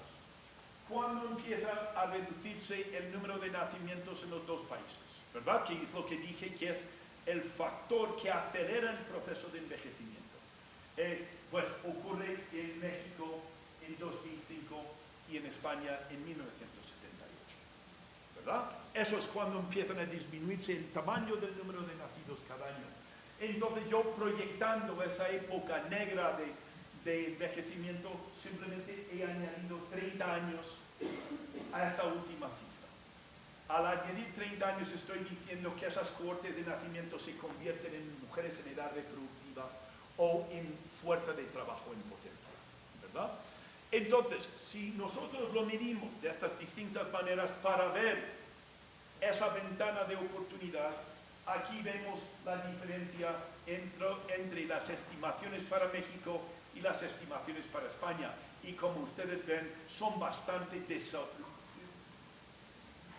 ¿Cuándo empieza a reducirse el número de nacimientos en los dos países? ¿Verdad? Que es lo que dije que es el factor que acelera el proceso de envejecimiento. Pues ocurre en México en 2005 y en España en 1978. ¿Verdad? Eso es cuando empiezan a disminuirse el tamaño del número de nacidos cada año. Entonces yo, proyectando esa época negra de envejecimiento, simplemente he añadido 30 años a esta última cifra. Al añadir 30 años estoy diciendo que esas cohortes de nacimiento se convierten en mujeres en edad reproductiva o en fuerza de trabajo en potencia, ¿verdad? Entonces, si nosotros lo medimos de estas distintas maneras para ver esa ventana de oportunidad, aquí vemos la diferencia entre las estimaciones para México y las estimaciones para España. Y como ustedes ven, son bastante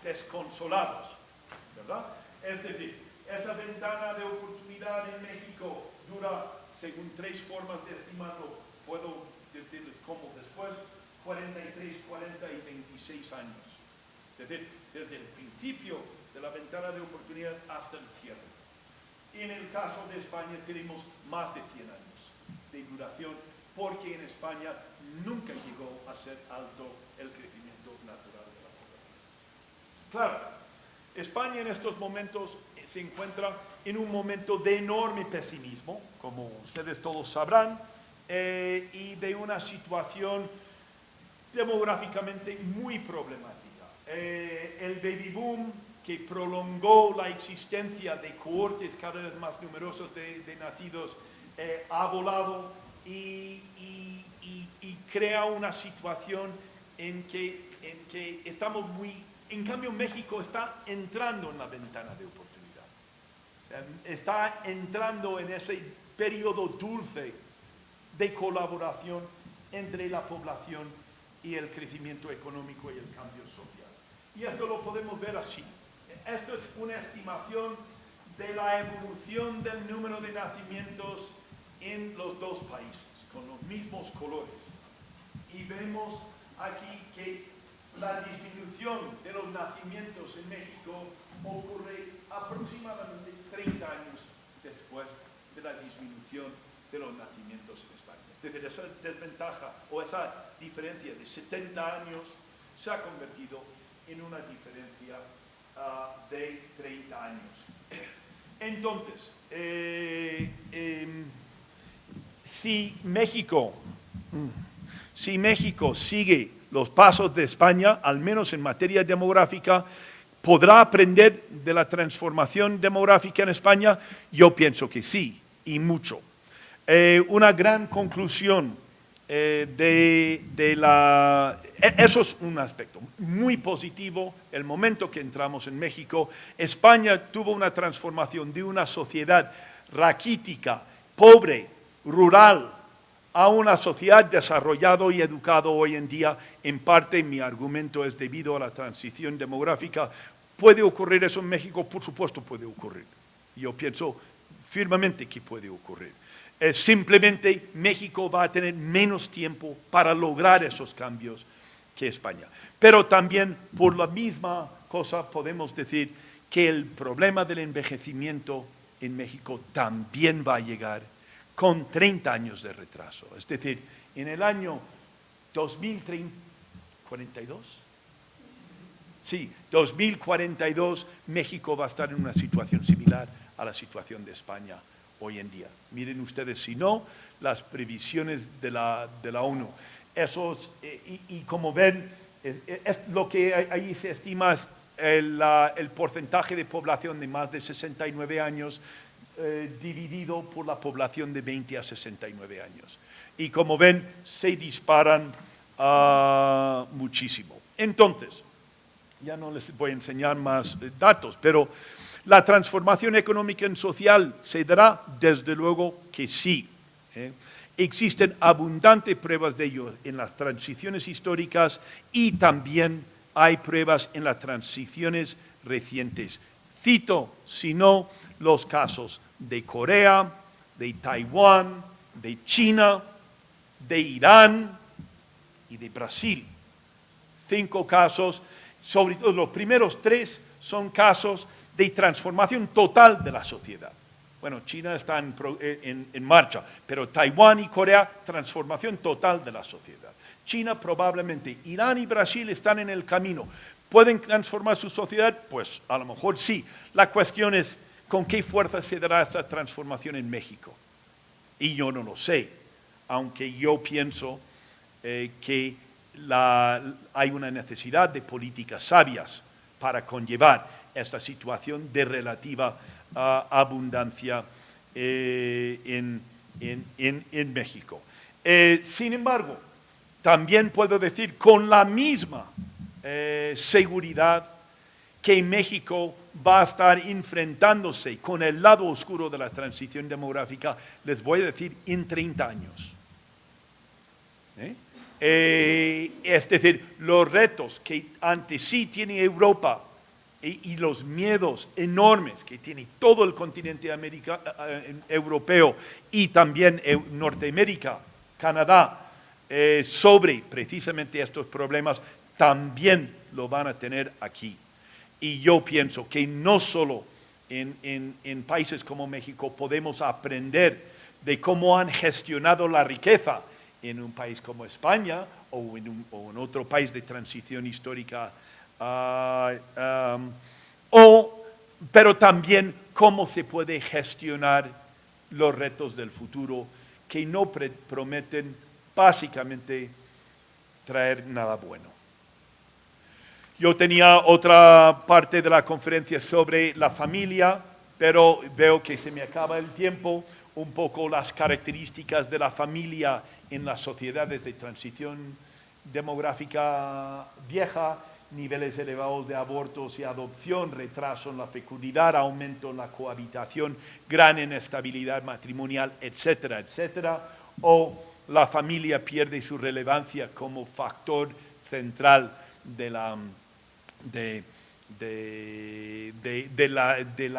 desconsolados, ¿verdad? Es decir, esa ventana de oportunidad en México dura, según 3 formas de estimarlo, puedo decirles cómo después, 43, 40 y 26 años. Es decir, desde el principio de la ventana de oportunidad hasta el cierre. Y en el caso de España tenemos más de 100 años de duración, porque en España nunca llegó a ser alto el crecimiento natural de la población. Claro, España en estos momentos se encuentra en un momento de enorme pesimismo, como ustedes todos sabrán, y de una situación demográficamente muy problemática. El baby boom, que prolongó la existencia de cohortes cada vez más numerosos de nacidos, ha volado y crea una situación en que estamos muy... En cambio, México está entrando en la ventana de oportunidad. O sea, está entrando en ese periodo dulce de colaboración entre la población y el crecimiento económico y el cambio social. Y esto lo podemos ver así. Esto es una estimación de la evolución del número de nacimientos en los dos países, con los mismos colores. Y vemos aquí que la disminución de los nacimientos en México ocurre aproximadamente 30 años después de la disminución de los nacimientos en España. Es decir, esa desventaja o esa diferencia de 70 años se ha convertido en una diferencia de 30 años. Entonces, si México sigue los pasos de España, al menos en materia demográfica, ¿podrá aprender de la transformación demográfica en España? Yo pienso que sí, y mucho. Una gran conclusión eso es un aspecto muy positivo. El momento que entramos en México, España tuvo una transformación de una sociedad raquítica, pobre, rural, a una sociedad desarrollada y educada hoy en día. En parte mi argumento es debido a la transición demográfica. ¿Puede ocurrir eso en México? Por supuesto puede ocurrir. Yo pienso firmemente que puede ocurrir. Simplemente México va a tener menos tiempo para lograr esos cambios que España. Pero también por la misma cosa podemos decir que el problema del envejecimiento en México también va a llegar con 30 años de retraso. Es decir, en el año 2042, sí, 2042, México va a estar en una situación similar a la situación de España hoy en día. Miren ustedes, si no, las previsiones de la ONU. Esos, y como ven, es lo que ahí se estima es el porcentaje de población de más de 69 años dividido por la población de 20 a 69 años. Y como ven, se disparan muchísimo. Entonces, ya no les voy a enseñar más datos, pero la transformación económica y social se dará, desde luego que sí. Existen abundantes pruebas de ello en las transiciones históricas y también hay pruebas en las transiciones recientes. Cito, si no, los casos de Corea, de Taiwán, de China, de Irán y de Brasil. 5 casos, sobre todo los primeros 3 son casos de transformación total de la sociedad. Bueno, China está en marcha, pero Taiwán y Corea, transformación total de la sociedad. China probablemente, Irán y Brasil están en el camino. ¿Pueden transformar su sociedad? Pues a lo mejor sí. La cuestión es, ¿con qué fuerza se dará esta transformación en México? Y yo no lo sé, aunque yo pienso que hay una necesidad de políticas sabias para conllevar esta situación de relativa abundancia en México. Sin embargo, también puedo decir con la misma seguridad que México va a estar enfrentándose con el lado oscuro de la transición demográfica, les voy a decir, en 30 años. Es decir, los retos que ante sí tiene Europa y los miedos enormes que tiene todo el continente europeo y también Norteamérica, Canadá, sobre precisamente estos problemas, también lo van a tener aquí. Y yo pienso que no solo en países como México podemos aprender de cómo han gestionado la riqueza en un país como España o en otro país de transición histórica, pero también cómo se puede gestionar los retos del futuro que no prometen básicamente traer nada bueno. Yo tenía otra parte de la conferencia sobre la familia, pero veo que se me acaba el tiempo. Un poco las características de la familia en las sociedades de transición demográfica vieja, niveles elevados de abortos y adopción, retraso en la fecundidad, aumento en la cohabitación, gran inestabilidad matrimonial, etcétera, etcétera. O la familia pierde su relevancia como factor central de la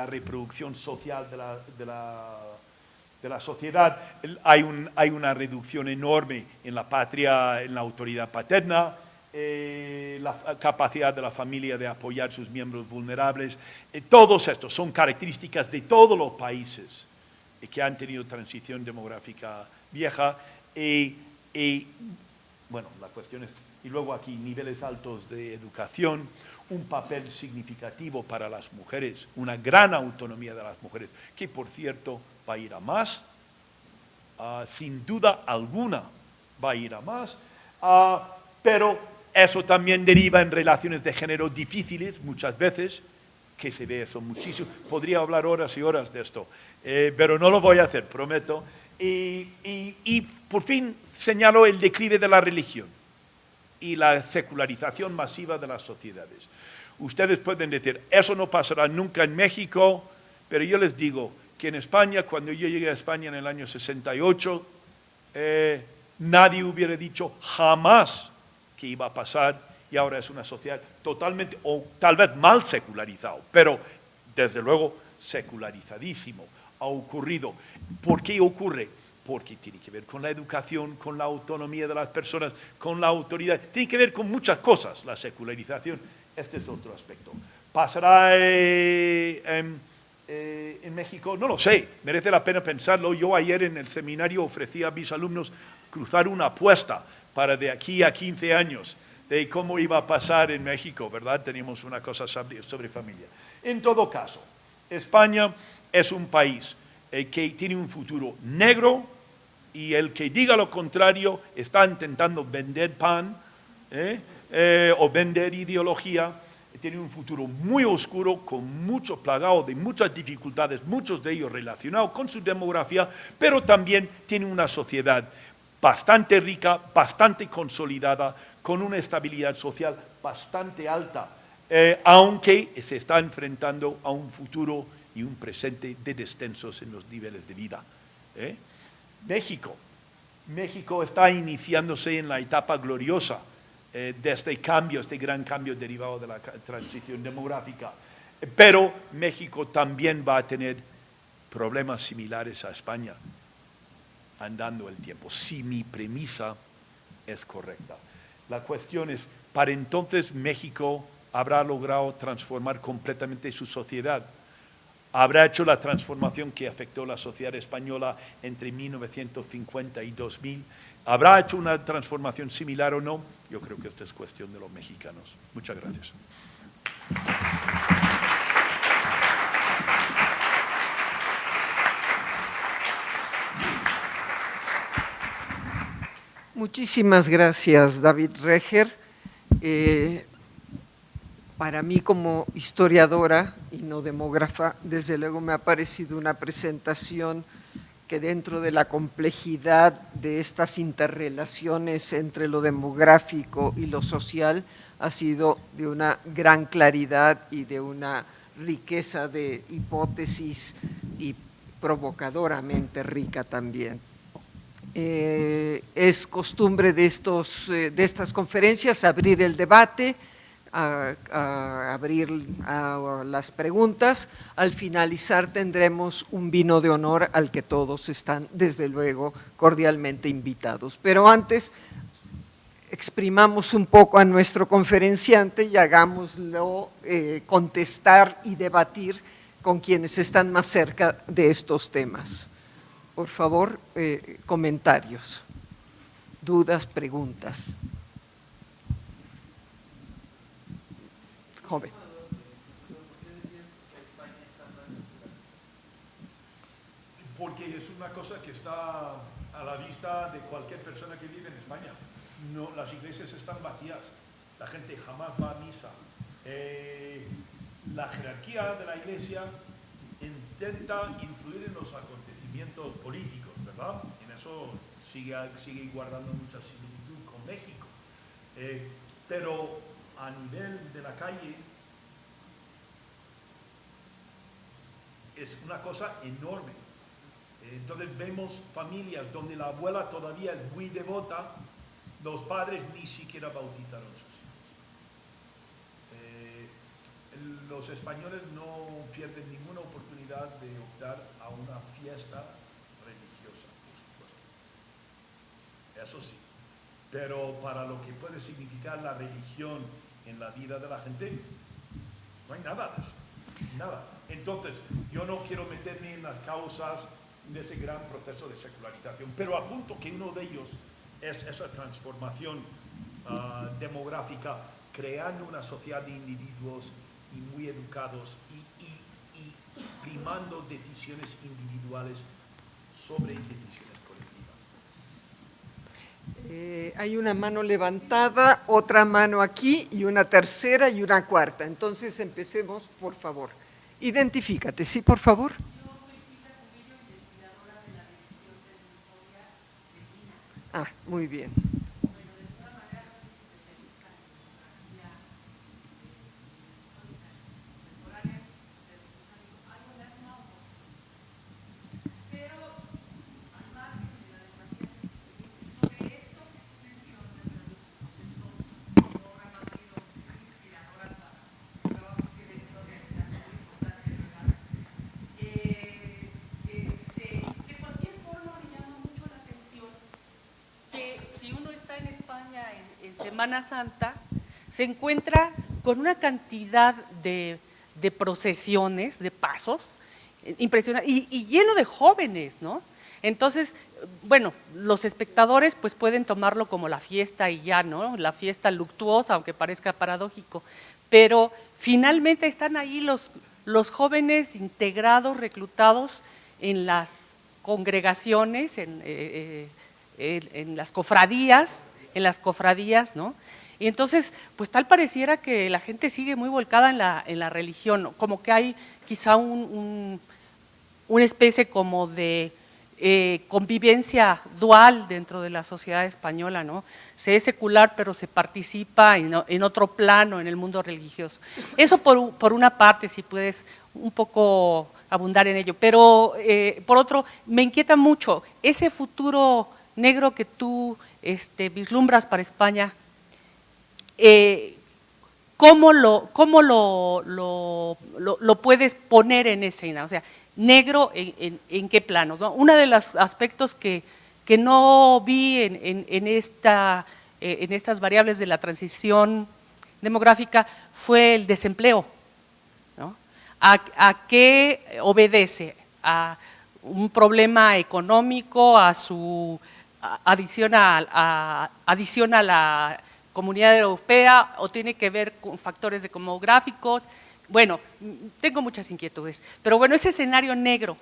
reproducción social de la sociedad. Hay una reducción enorme en la patria, en la autoridad paterna, la capacidad de la familia de apoyar a sus miembros vulnerables. Todos estos son características de todos los países que han tenido transición demográfica vieja. Bueno, la cuestión es, y luego aquí niveles altos de educación, un papel significativo para las mujeres, una gran autonomía de las mujeres, que por cierto va a ir a más, sin duda alguna va a ir a más, pero eso también deriva en relaciones de género difíciles muchas veces, que se ve eso muchísimo. Podría hablar horas y horas de esto, pero no lo voy a hacer, prometo. Y por fin señalo el declive de la religión y la secularización masiva de las sociedades. Ustedes pueden decir, eso no pasará nunca en México, pero yo les digo que en España, cuando yo llegué a España en el año 68, nadie hubiera dicho jamás que iba a pasar, y ahora es una sociedad totalmente, o tal vez mal secularizado, pero desde luego secularizadísimo. Ha ocurrido. ¿Por qué ocurre? Porque tiene que ver con la educación, con la autonomía de las personas, con la autoridad. Tiene que ver con muchas cosas la secularización. Este es otro aspecto. ¿Pasará en México? No lo sé, merece la pena pensarlo. Yo ayer en el seminario ofrecí a mis alumnos cruzar una apuesta para de aquí a 15 años de cómo iba a pasar en México, ¿verdad? Teníamos una cosa sobre familia. En todo caso, España es un país que tiene un futuro negro, y el que diga lo contrario está intentando vender pan o vender ideología. Tiene un futuro muy oscuro, con mucho plagado de muchas dificultades, muchos de ellos relacionados con su demografía, pero también tiene una sociedad bastante rica, bastante consolidada, con una estabilidad social bastante alta, aunque se está enfrentando a un futuro y un presente de descensos en los niveles de vida. México está iniciándose en la etapa gloriosa de este cambio, este gran cambio derivado de la transición demográfica, pero México también va a tener problemas similares a España andando el tiempo, si mi premisa es correcta. La cuestión es, para entonces México habrá logrado transformar completamente su sociedad, habrá hecho la transformación que afectó a la sociedad española entre 1950 y 2000, habrá hecho una transformación similar o no. Yo creo que esta es cuestión de los mexicanos. Muchas gracias. Muchísimas gracias, David Reger. Para mí, como historiadora y no demógrafa, desde luego me ha parecido una presentación que, dentro de la complejidad de estas interrelaciones entre lo demográfico y lo social, ha sido de una gran claridad y de una riqueza de hipótesis, y provocadoramente rica también. Es costumbre de estas conferencias abrir el debate, abrir a las preguntas. Al finalizar tendremos un vino de honor al que todos están, desde luego, cordialmente invitados. Pero antes, exprimamos un poco a nuestro conferenciante y hagámoslo contestar y debatir con quienes están más cerca de estos temas. Por favor, comentarios, dudas, preguntas. Joven. Porque es una cosa que está a la vista de cualquier persona que vive en España. No, las iglesias están vacías, la gente jamás va a misa. La jerarquía de la iglesia intenta influir en los acontecimientos políticos, ¿verdad? En eso sigue guardando mucha similitud con México. Pero a nivel de la calle es una cosa enorme. Entonces vemos familias donde la abuela todavía es muy devota, los padres ni siquiera bautizaron sus hijos. Los españoles no pierden ninguna oportunidad de optar a una fiesta religiosa, por supuesto. Eso sí. Pero para lo que puede significar la religión en la vida de la gente, no hay nada de eso. Nada. Entonces, yo no quiero meterme en las causas de ese gran proceso de secularización, pero apunto que uno de ellos es esa transformación demográfica, creando una sociedad de individuos y muy educados y primando decisiones individuales sobre decisiones colectivas. Hay una mano levantada, otra mano aquí y una tercera y una cuarta. Entonces empecemos, por favor. Identifícate, sí, por favor. Ah, muy bien. Semana Santa, se encuentra con una cantidad de procesiones, de pasos, impresionante, y lleno de jóvenes, ¿no? Entonces, bueno, los espectadores pues pueden tomarlo como la fiesta y ya, ¿no? La fiesta luctuosa, aunque parezca paradójico, pero finalmente están ahí los jóvenes integrados, reclutados en las congregaciones, en las cofradías, ¿no? Y entonces, pues tal pareciera que la gente sigue muy volcada en la religión, ¿no? Como que hay quizá una especie como de convivencia dual dentro de la sociedad española, ¿no? Se es secular, pero se participa en otro plano, en el mundo religioso. Eso por una parte, si puedes un poco abundar en ello, pero por otro, me inquieta mucho ese futuro negro que tú vislumbras para España. ¿Cómo lo puedes poner en escena? O sea, negro en qué planos, ¿no? Uno de los aspectos que no vi en estas variables de la transición demográfica fue el desempleo, ¿no? ¿A qué obedece? ¿A un problema económico, a su adición a la Comunidad Europea, o tiene que ver con factores demográficos? Bueno, tengo muchas inquietudes, pero bueno, ese escenario negro,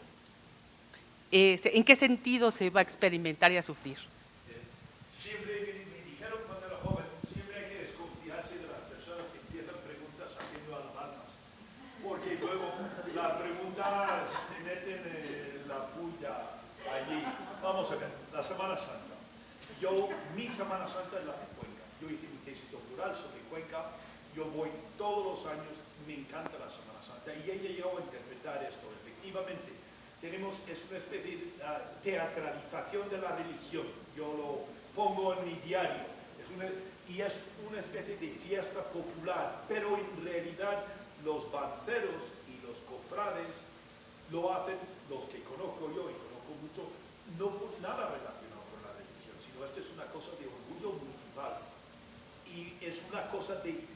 ¿en qué sentido se va a experimentar y a sufrir? Siempre me dijeron cuando era joven, siempre hay que desconfiarse de las personas que empiezan preguntas haciendo alabanzas, porque luego las preguntas se meten la puya allí. Vamos a ver, la Semana Santa. Mi Semana Santa es la de Cuenca. Yo hice mi tesis doctoral sobre Cuenca, yo voy todos los años, me encanta la Semana Santa, y ella llegó a interpretar esto. Efectivamente, es una especie de teatralización de la religión. Yo lo pongo en mi diario, y es una especie de fiesta popular, pero en realidad los banceros y los cofrades lo hacen, los que conozco yo y conozco mucho, no por nada relacionado con la religión, sino esto es una cosa de orgullo municipal y es una cosa de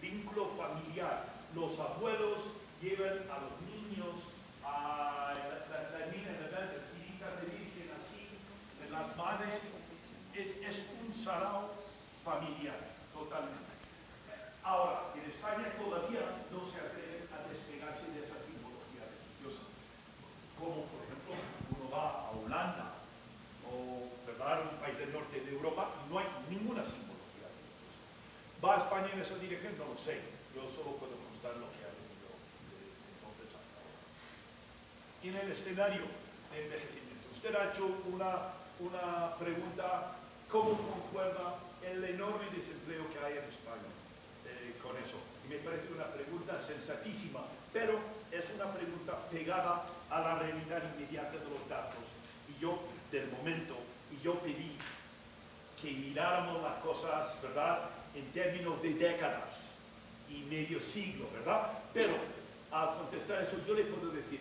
vínculo familiar. Los abuelos llevan a los niños a la mina de virgen así, en las madres, es un sarao familiar, totalmente. Ahora, en España todavía no se atreven a despegarse de esa simbología religiosa. Como, por ejemplo, uno va a Holanda o, ¿verdad?, un país del norte de Europa, no hay ninguna simbología religiosa. ¿Va a España en esa dirección? No lo sé. Yo solo puedo mostrar lo que ha venido de entonces hasta ahora. En el escenario de envejecimiento, usted ha hecho una pregunta: ¿cómo concuerda el enorme desempleo que hay en España con eso? Y me parece una pregunta sensatísima, pero es una pregunta pegada a la realidad inmediata de los datos. Y yo, del momento, pedí que miráramos las cosas, ¿verdad?, en términos de décadas y medio siglo, ¿verdad? Pero al contestar eso, yo le puedo decir,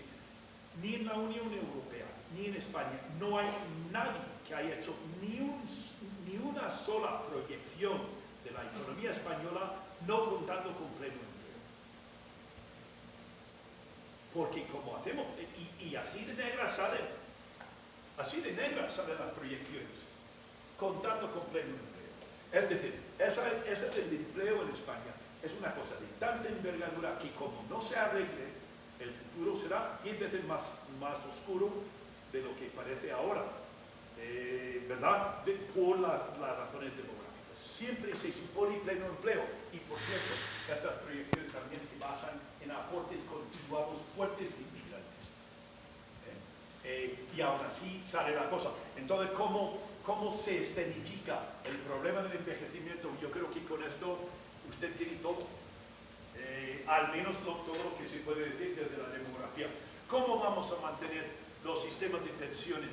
ni en la Unión Europea, ni en España, no hay nadie que haya hecho ni una sola proyección de la economía española no contando con pleno empleo. Porque como hacemos, y así de negras salen las proyecciones, contando con pleno empleo. Es decir, ese del empleo en España es una cosa de tanta envergadura que como no se arregle, el futuro será 10 veces más oscuro de lo que parece ahora, ¿verdad? Por las razones demográficas. Siempre se supone pleno empleo, y por cierto, estas proyecciones también se basan en aportes continuados fuertes de inmigrantes. Y aún así sale la cosa. Entonces, ¿cómo se escenifica el problema del envejecimiento? Yo creo que con esto usted tiene todo. Al menos todo lo que se puede decir desde la demografía. ¿Cómo vamos a mantener los sistemas de pensiones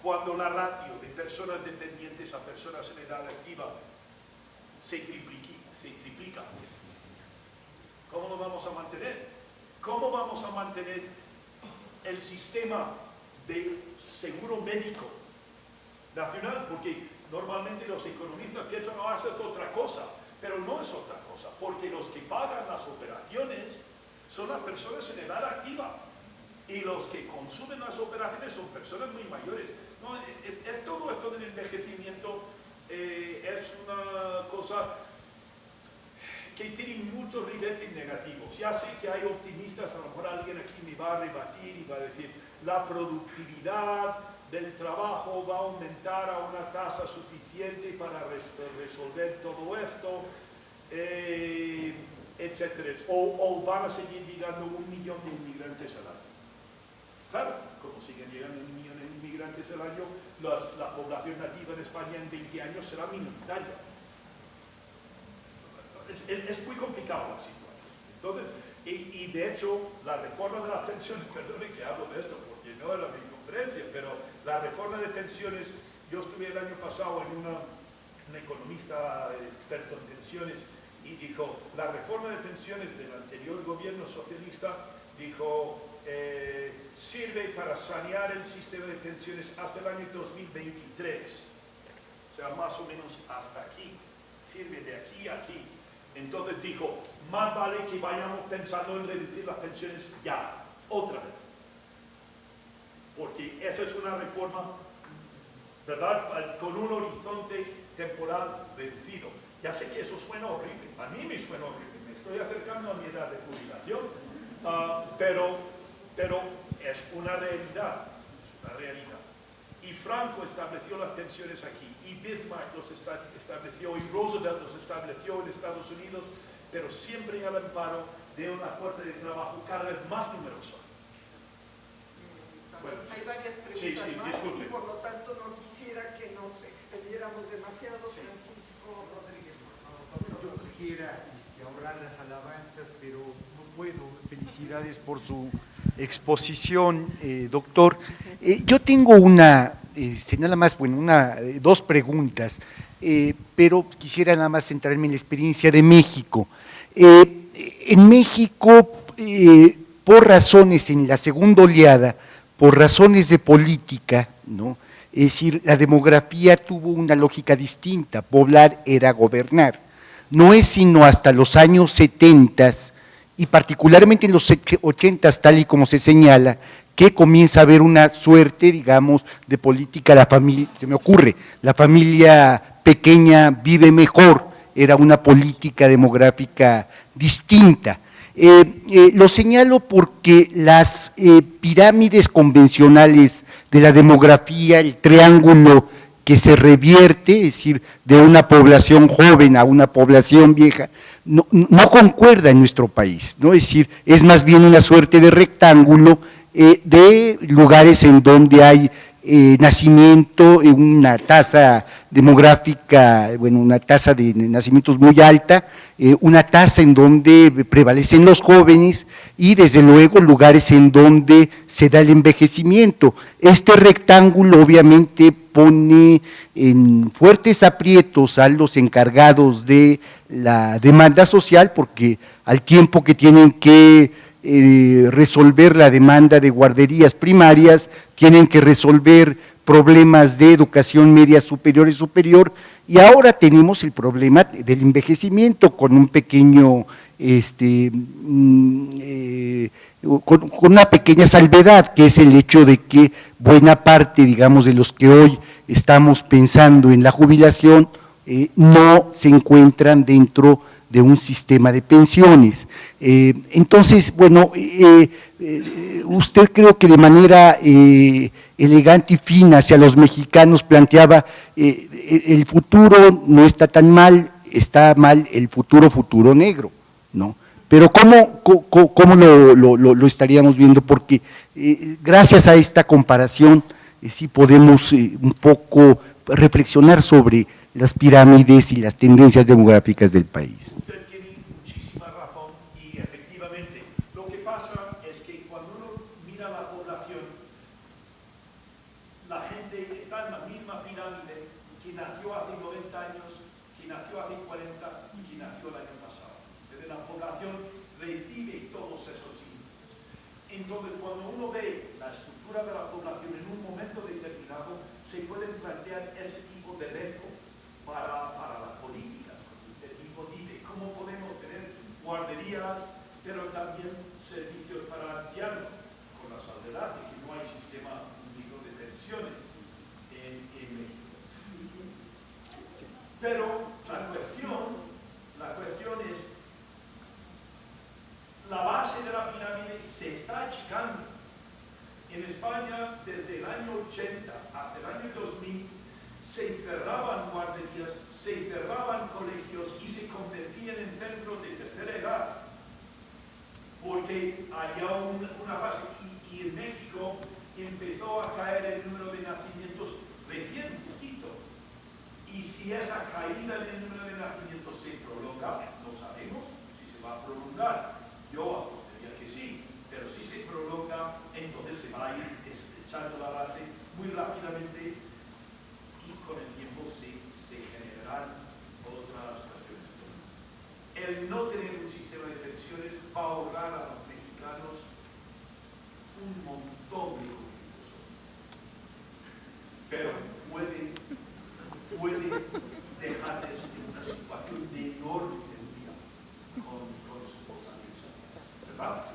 cuando la ratio de personas dependientes a personas en edad activa se triplica? ¿Cómo lo vamos a mantener? ¿Cómo vamos a mantener el sistema de seguro médico nacional? Porque Normalmente los economistas piensan, no, eso es otra cosa, pero no es otra cosa, porque los que pagan las operaciones son las personas en edad activa y los que consumen las operaciones son personas muy mayores. No, todo esto del envejecimiento es una cosa que tiene muchos ribetes negativos. Ya sé que hay optimistas, a lo mejor alguien aquí me va a rebatir y va a decir la productividad del trabajo va a aumentar a una tasa suficiente para resolver todo esto, etcétera. O van a seguir llegando 1 millón de inmigrantes al año. Claro, como siguen llegando 1 millón de inmigrantes al año, la población nativa en España en 20 años será minoritaria. Es muy complicado la situación. Entonces, y de hecho, la reforma de las pensiones, perdone que hablo de esto, porque no era mi conferencia, pero la reforma de pensiones, yo estuve el año pasado en un economista experto en pensiones, y dijo, la reforma de pensiones del anterior gobierno socialista, dijo, sirve para sanear el sistema de pensiones hasta el año 2023. O sea, más o menos hasta aquí. Sirve de aquí a aquí. Entonces dijo, más vale que vayamos pensando en reducir las pensiones ya, otra vez. Porque esa es una reforma, ¿verdad?, con un horizonte temporal reducido. Ya sé que eso suena horrible, a mí me suena horrible, me estoy acercando a mi edad de jubilación, pero es una realidad, Y Franco estableció las pensiones aquí, y Bismarck los estableció, y Roosevelt los estableció en Estados Unidos, pero siempre al amparo de una fuerza de trabajo cada vez más numerosa. Bueno, hay varias preguntas más, disculpe. Y por lo tanto no quisiera que nos extendiéramos demasiado. Francisco Rodríguez, por favor. Yo quisiera ahorrar las alabanzas, pero bueno, felicidades por su exposición, doctor. Yo tengo nada más, dos preguntas, pero quisiera nada más centrarme en la experiencia de México. En México, por razones, en la segunda oleada, por razones de política, ¿no? Es decir, la demografía tuvo una lógica distinta, poblar era gobernar. No es sino hasta los años 70 y particularmente en los 80, tal y como se señala, que comienza a haber una suerte, digamos, de política, la familia, se me ocurre, la familia pequeña vive mejor, era una política demográfica distinta. Lo señalo porque las pirámides convencionales de la demografía, el triángulo que se revierte, es decir, de una población joven a una población vieja, no concuerda en nuestro país, ¿no? Es decir, es más bien una suerte de rectángulo de lugares en donde hay nacimiento, una tasa demográfica, una tasa de nacimientos muy alta, una tasa en donde prevalecen los jóvenes y desde luego lugares en donde se da el envejecimiento. Este rectángulo obviamente pone en fuertes aprietos a los encargados de la demanda social, porque al tiempo que tienen que resolver la demanda de guarderías primarias, tienen que resolver problemas de educación media superior y superior, y ahora tenemos el problema del envejecimiento con un pequeño, con una pequeña salvedad, que es el hecho de que buena parte, digamos, de los que hoy estamos pensando en la jubilación, no se encuentran dentro de un sistema de pensiones. Entonces, bueno, usted creo que de manera elegante y fina hacia los mexicanos planteaba, el futuro no está tan mal, está mal el futuro negro, ¿no? Pero ¿cómo lo estaríamos viendo? Porque gracias a esta comparación sí podemos un poco reflexionar sobre las pirámides y las tendencias demográficas del país. Usted tiene muchísima razón y efectivamente lo que pasa es que cuando uno mira la población, la gente está en la misma pirámide que nació hace 90 años, que nació hace 40 y que nació el año pasado. Entonces la población recibe todos esos índices. Entonces cuando uno ve la estructura de la población en un momento determinado, se pueden plantear ese tipo tipo de reto para las políticas. Este tipo dice, ¿cómo podemos tener guarderías, pero también servicios para ancianos? Con la salvedad de que no hay sistema único de pensiones en México. Pero la cuestión es, la base de la pirámide se está achicando. En España, desde el año 80 hasta el año 2000, se cerraban guarderías, se cerraban colegios y se convertían en centros de tercera edad, porque había una base, y en México empezó a caer el número de nacimientos recién poquito. Y si esa caída en el número de nacimientos se prolonga, no sabemos si se va a prolongar. Yo apostaría que sí, pero si se prolonga, entonces se va a ir estrechando la base muy rápidamente y con el tiempo se generarán otras cuestiones. El no tener un sistema de pensiones va a ahorrar a los mexicanos un montón de conflictos. Pero puede dejarles en una situación de enorme tensión con sus votaciones. ¿Verdad?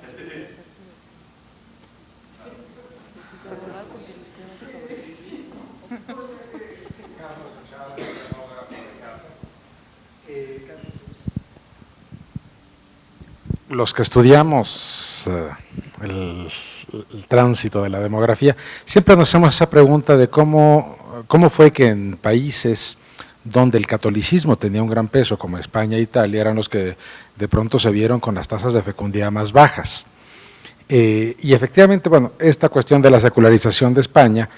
Carlos Ochada, demógrafo de casa. Los que estudiamos el tránsito de la demografía, siempre nos hacemos esa pregunta de cómo fue que en países donde el catolicismo tenía un gran peso, como España e Italia, eran los que de pronto se vieron con las tasas de fecundidad más bajas. Y efectivamente, bueno, esta cuestión de la secularización de España,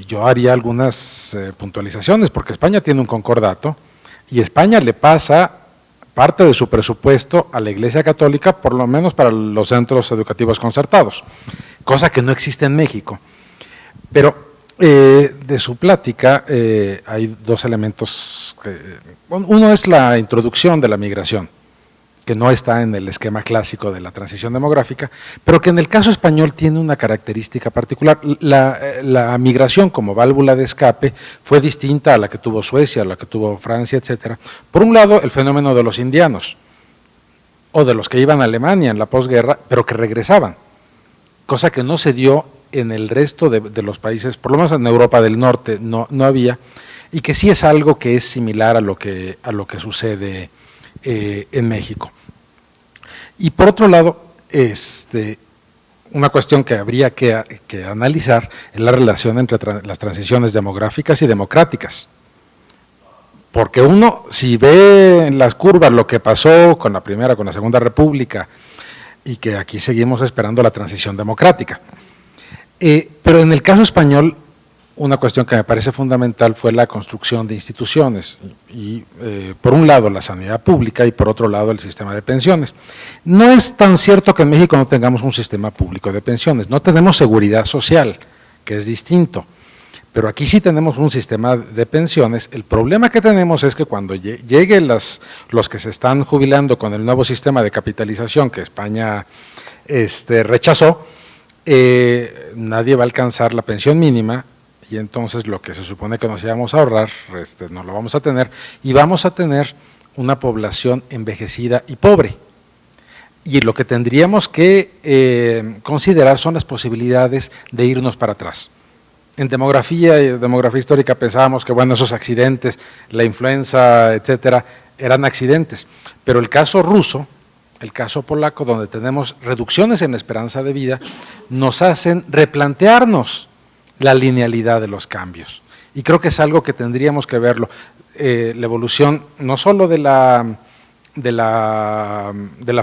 yo haría algunas puntualizaciones, porque España tiene un concordato y España le pasa parte de su presupuesto a la Iglesia Católica, por lo menos para los centros educativos concertados, cosa que no existe en México. Pero de su plática hay dos elementos. Uno es la introducción de la migración, que no está en el esquema clásico de la transición demográfica, pero que en el caso español tiene una característica particular. La migración como válvula de escape fue distinta a la que tuvo Suecia, a la que tuvo Francia, etcétera. Por un lado, el fenómeno de los indianos, o de los que iban a Alemania en la posguerra, pero que regresaban, cosa que no se dio en el resto de los países, por lo menos en Europa del Norte no había, y que sí es algo que es similar a lo que sucede en México. Y por otro lado, una cuestión que habría que analizar es la relación entre las transiciones demográficas y democráticas. Porque uno, si ve en las curvas lo que pasó con la Primera, con la Segunda República, y que aquí seguimos esperando la transición democrática. Pero en el caso español, una cuestión que me parece fundamental fue la construcción de instituciones, y por un lado la sanidad pública y por otro lado el sistema de pensiones. No es tan cierto que en México no tengamos un sistema público de pensiones, no tenemos seguridad social, que es distinto, pero aquí sí tenemos un sistema de pensiones. El problema que tenemos es que cuando lleguen los que se están jubilando con el nuevo sistema de capitalización que España rechazó, nadie va a alcanzar la pensión mínima, y entonces lo que se supone que nos íbamos a ahorrar, no lo vamos a tener, y vamos a tener una población envejecida y pobre. Y lo que tendríamos que considerar son las posibilidades de irnos para atrás. En demografía histórica pensábamos que, bueno, esos accidentes, la influenza, etcétera, eran accidentes, pero el caso ruso, el caso polaco, donde tenemos reducciones en la esperanza de vida, nos hacen replantearnos la linealidad de los cambios. Y creo que es algo que tendríamos que verlo, la evolución no solo de la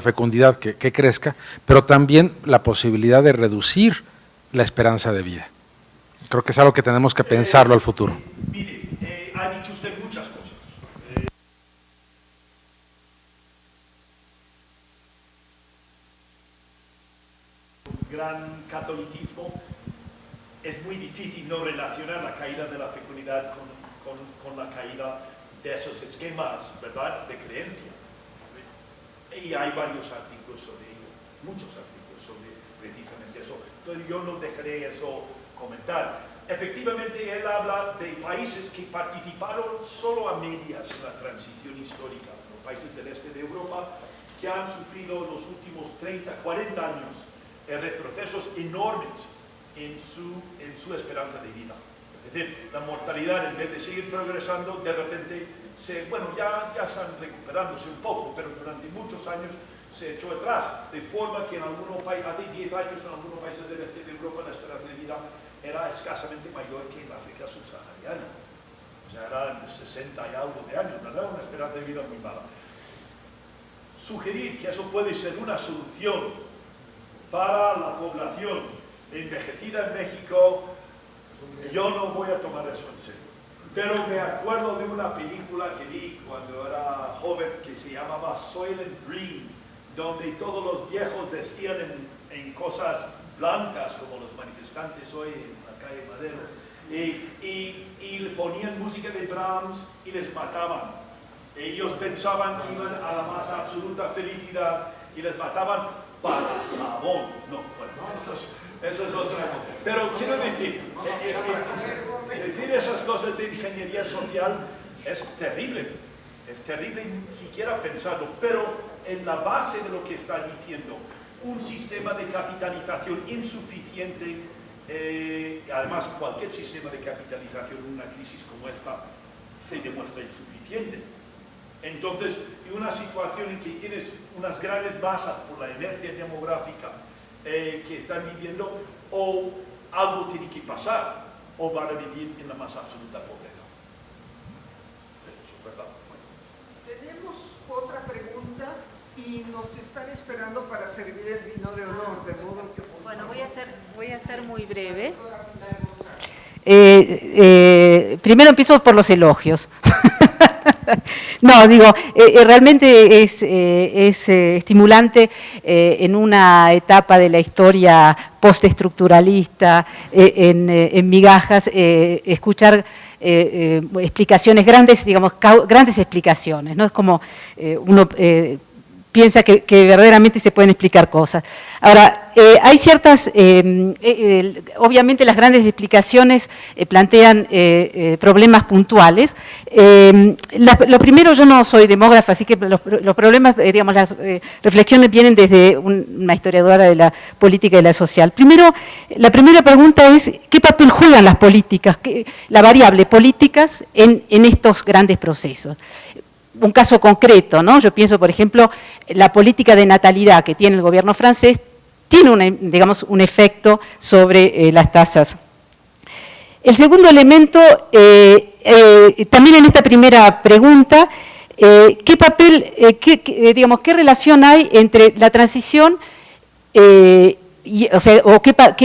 fecundidad que crezca, pero también la posibilidad de reducir la esperanza de vida. Creo que es algo que tenemos que pensarlo al futuro. Mire, ha dicho usted muchas cosas. Gran catolicismo, es muy difícil no relacionar la caída de la fecundidad con la caída de esos esquemas, ¿verdad?, de creencia. Y hay varios artículos sobre ello, muchos artículos sobre precisamente eso. Entonces yo no dejaré eso comentar. efectivamente él habla de países que participaron solo a medias en la transición histórica, los países del este de Europa, que han sufrido en los últimos 30, 40 años retrocesos enormes en su esperanza de vida. Es decir, la mortalidad, en vez de seguir progresando, de repente, ya están recuperándose un poco, pero durante muchos años se echó atrás, de forma que en algunos países, hace 10 años, en algunos países del este de Europa, la esperanza de vida era escasamente mayor que en África subsahariana. O sea, eran 60 y algo de años, ¿verdad? Una esperanza de vida muy mala. Sugerir que eso puede ser una solución para la población envejecida en México, yo no voy a tomar eso en serio. Pero me acuerdo de una película que vi cuando era joven que se llamaba Soylent Green, donde todos los viejos vestían en cosas blancas, como los manifestantes hoy en la calle Madero, y le ponían música de Brahms y les mataban. Ellos pensaban que iban a la más absoluta felicidad y les mataban para jabón. No, bueno, eso es otra cosa. Pero quiero decir, decir esas cosas de ingeniería social es terrible ni siquiera pensarlo, pero en la base de lo que está diciendo, un sistema de capitalización insuficiente, además cualquier sistema de capitalización en una crisis como esta se demuestra insuficiente. Entonces, en una situación en que tienes unas grandes masas por la inercia demográfica que están viviendo, o algo tiene que pasar, o van a vivir en la más absoluta pobreza. Eso es verdad. Tenemos otra pregunta y nos están esperando para servir el vino de honor, de modo que... Bueno, voy a ser muy breve. Primero empiezo por los elogios. No, digo, realmente es estimulante en una etapa de la historia postestructuralista, en migajas, escuchar explicaciones grandes, digamos, grandes explicaciones, ¿no? Es como uno piensa que verdaderamente se pueden explicar cosas. Ahora, hay ciertas, obviamente las grandes explicaciones plantean problemas puntuales. Lo primero, yo no soy demógrafa, así que los problemas, digamos, las reflexiones vienen desde una historiadora de la política y la social. Primero, la primera pregunta es, ¿qué papel juegan las políticas, la variable políticas en estos grandes procesos? Un caso concreto, ¿no? Yo pienso, por ejemplo, la política de natalidad que tiene el gobierno francés tiene, digamos, un efecto sobre las tasas. El segundo elemento, también en esta primera pregunta, ¿qué papel, qué relación hay entre la transición, qué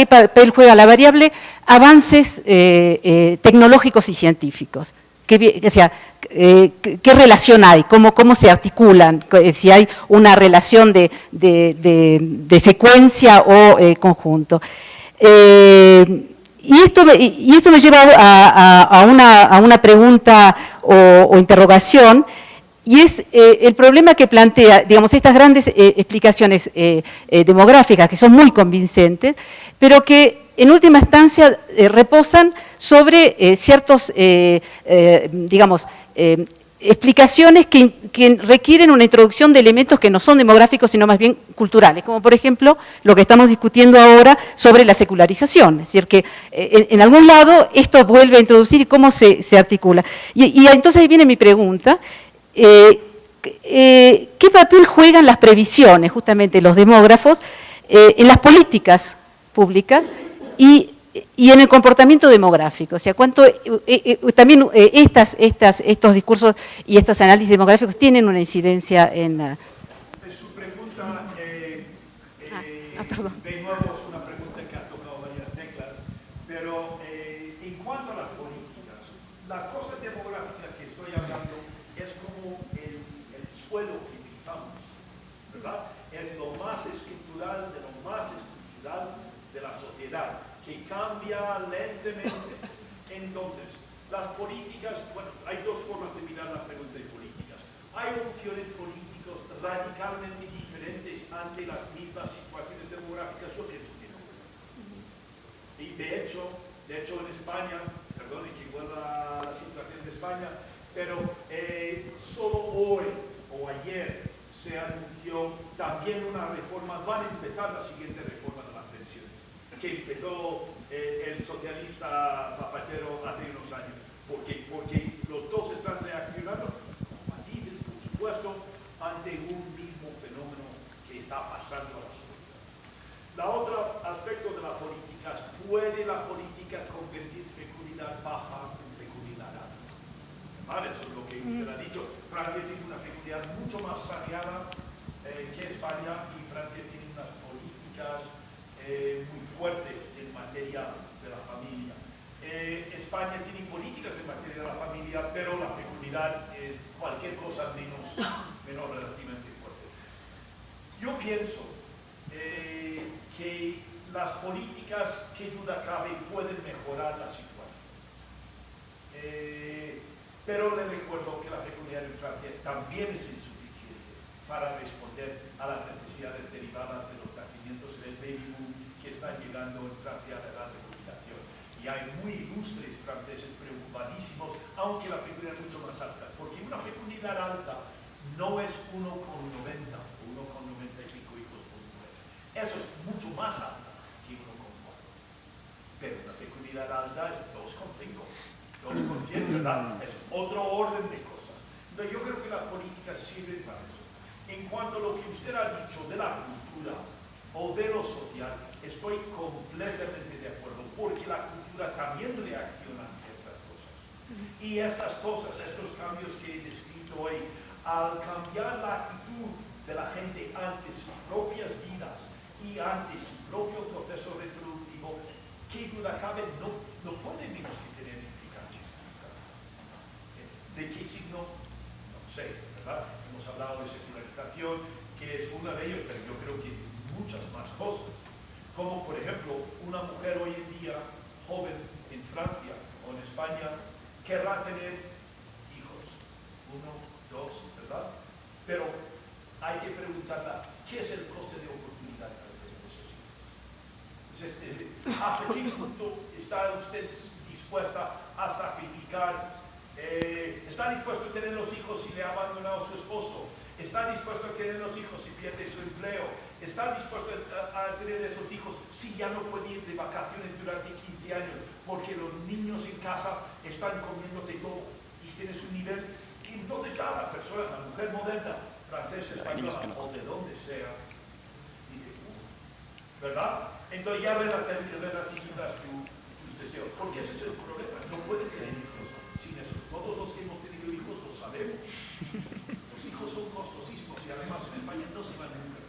papel juega la variable avances tecnológicos y científicos? ¿Qué relación hay? ¿Cómo se articulan? Si hay una relación de secuencia o conjunto. Y esto me lleva a una pregunta o interrogación, y es el problema que plantea, digamos, estas grandes explicaciones demográficas, que son muy convincentes, pero que en última instancia reposan sobre ciertos, digamos, explicaciones que requieren una introducción de elementos que no son demográficos, sino más bien culturales, como por ejemplo lo que estamos discutiendo ahora sobre la secularización. Es decir, que en algún lado esto vuelve a introducir y cómo se articula. Y entonces ahí viene mi pregunta. ¿Qué papel juegan las previsiones, justamente los demógrafos, en las políticas públicas y en el comportamiento demográfico? O sea, cuánto también estos discursos y estos análisis demográficos tienen una incidencia en la... Su pregunta, perdón. de nuevo, es una pregunta que ha tocado varias teclas, pero en cuanto a las políticas, la cosa demográfica que estoy hablando es como el suelo que pisamos, ¿verdad? Es lo más estructural de lo más estructural de la sociedad, que cambia lentamente. Entonces, las políticas, bueno, hay dos formas de mirar la pregunta de políticas. Hay opciones políticas radicalmente diferentes ante las mismas situaciones demográficas, yo pienso que no. Y de hecho, De hecho, en España, perdone que vuelva a la situación de España, pero solo hoy o ayer se anunció también una reforma, van a empezar la siguiente reforma de las pensiones, que empezó el socialista Zapatero hace unos años, porque los dos están reaccionando como matices, por supuesto, ante un mismo fenómeno que está pasando a la sociedad. La otro aspecto de la política es, ¿puede la política convertir fecundidad baja en fecundidad alta? ¿Vale? Eso es lo que usted ha dicho. Francia tiene una fecundidad mucho más saneada que España, y Francia tiene unas políticas muy fuertes en materia de la familia. España tiene políticas en materia de la familia, pero la fecundidad es cualquier cosa menos relativamente fuerte. Yo pienso que las políticas, que duda cabe, pueden mejorar la situación. Pero le recuerdo que la fecundidad en Francia también es insuficiente para responder a las necesidades derivadas de los nacimientos del baby boom que están llegando en Francia a la edad de jubilación. Y hay muy ilustres franceses preocupadísimos, aunque la fecundidad es mucho más alta, porque una fecundidad alta no es 1,90 o 1,95 hijos por mujer. Eso es mucho más alta que 1,4. Pero una fecundidad alta es 2,5. 2%, ¿verdad? Es otro orden de cosas. Entonces, yo creo que las políticas sirven para eso. En cuanto a lo que usted ha dicho de la cultura o de lo social, estoy completamente de acuerdo, porque la cultura también reacciona a ciertas cosas. Y estas cosas, estos cambios que he descrito hoy, al cambiar la actitud de la gente ante sus propias vidas y ante su propio proceso reproductivo, qué duda cabe, no puede menos que tener implicancias. ¿De qué signo? No sé, ¿verdad? Hemos hablado de secularización, que es una de ellas, pero yo creo que muchas más cosas. Como, por ejemplo, una mujer hoy en día, joven, en Francia o en España, querrá tener hijos. 1, 2, ¿verdad? Pero hay que preguntarla, ¿qué es el coste de oportunidad para tener esos hijos? Entonces, ¿hasta qué punto está usted dispuesta a sacrificar? ¿Está dispuesto a tener los hijos si le ha abandonado su esposo? ¿Está dispuesto a tener los hijos si pierde su empleo? ¿Está dispuesto a tener esos hijos si ya no puede ir de vacaciones durante 15 años? Porque los niños en casa están comiéndote todo y tienes un nivel. Y entonces ya la persona, la mujer moderna, francesa, española o de donde sea, dice, ¿verdad? Entonces ya relativizas tus deseos. Porque ese es el problema. No puedes tener hijos sin eso. Todos los que hemos tenido hijos lo sabemos. Los hijos son costosísimos y además en España no se van nunca.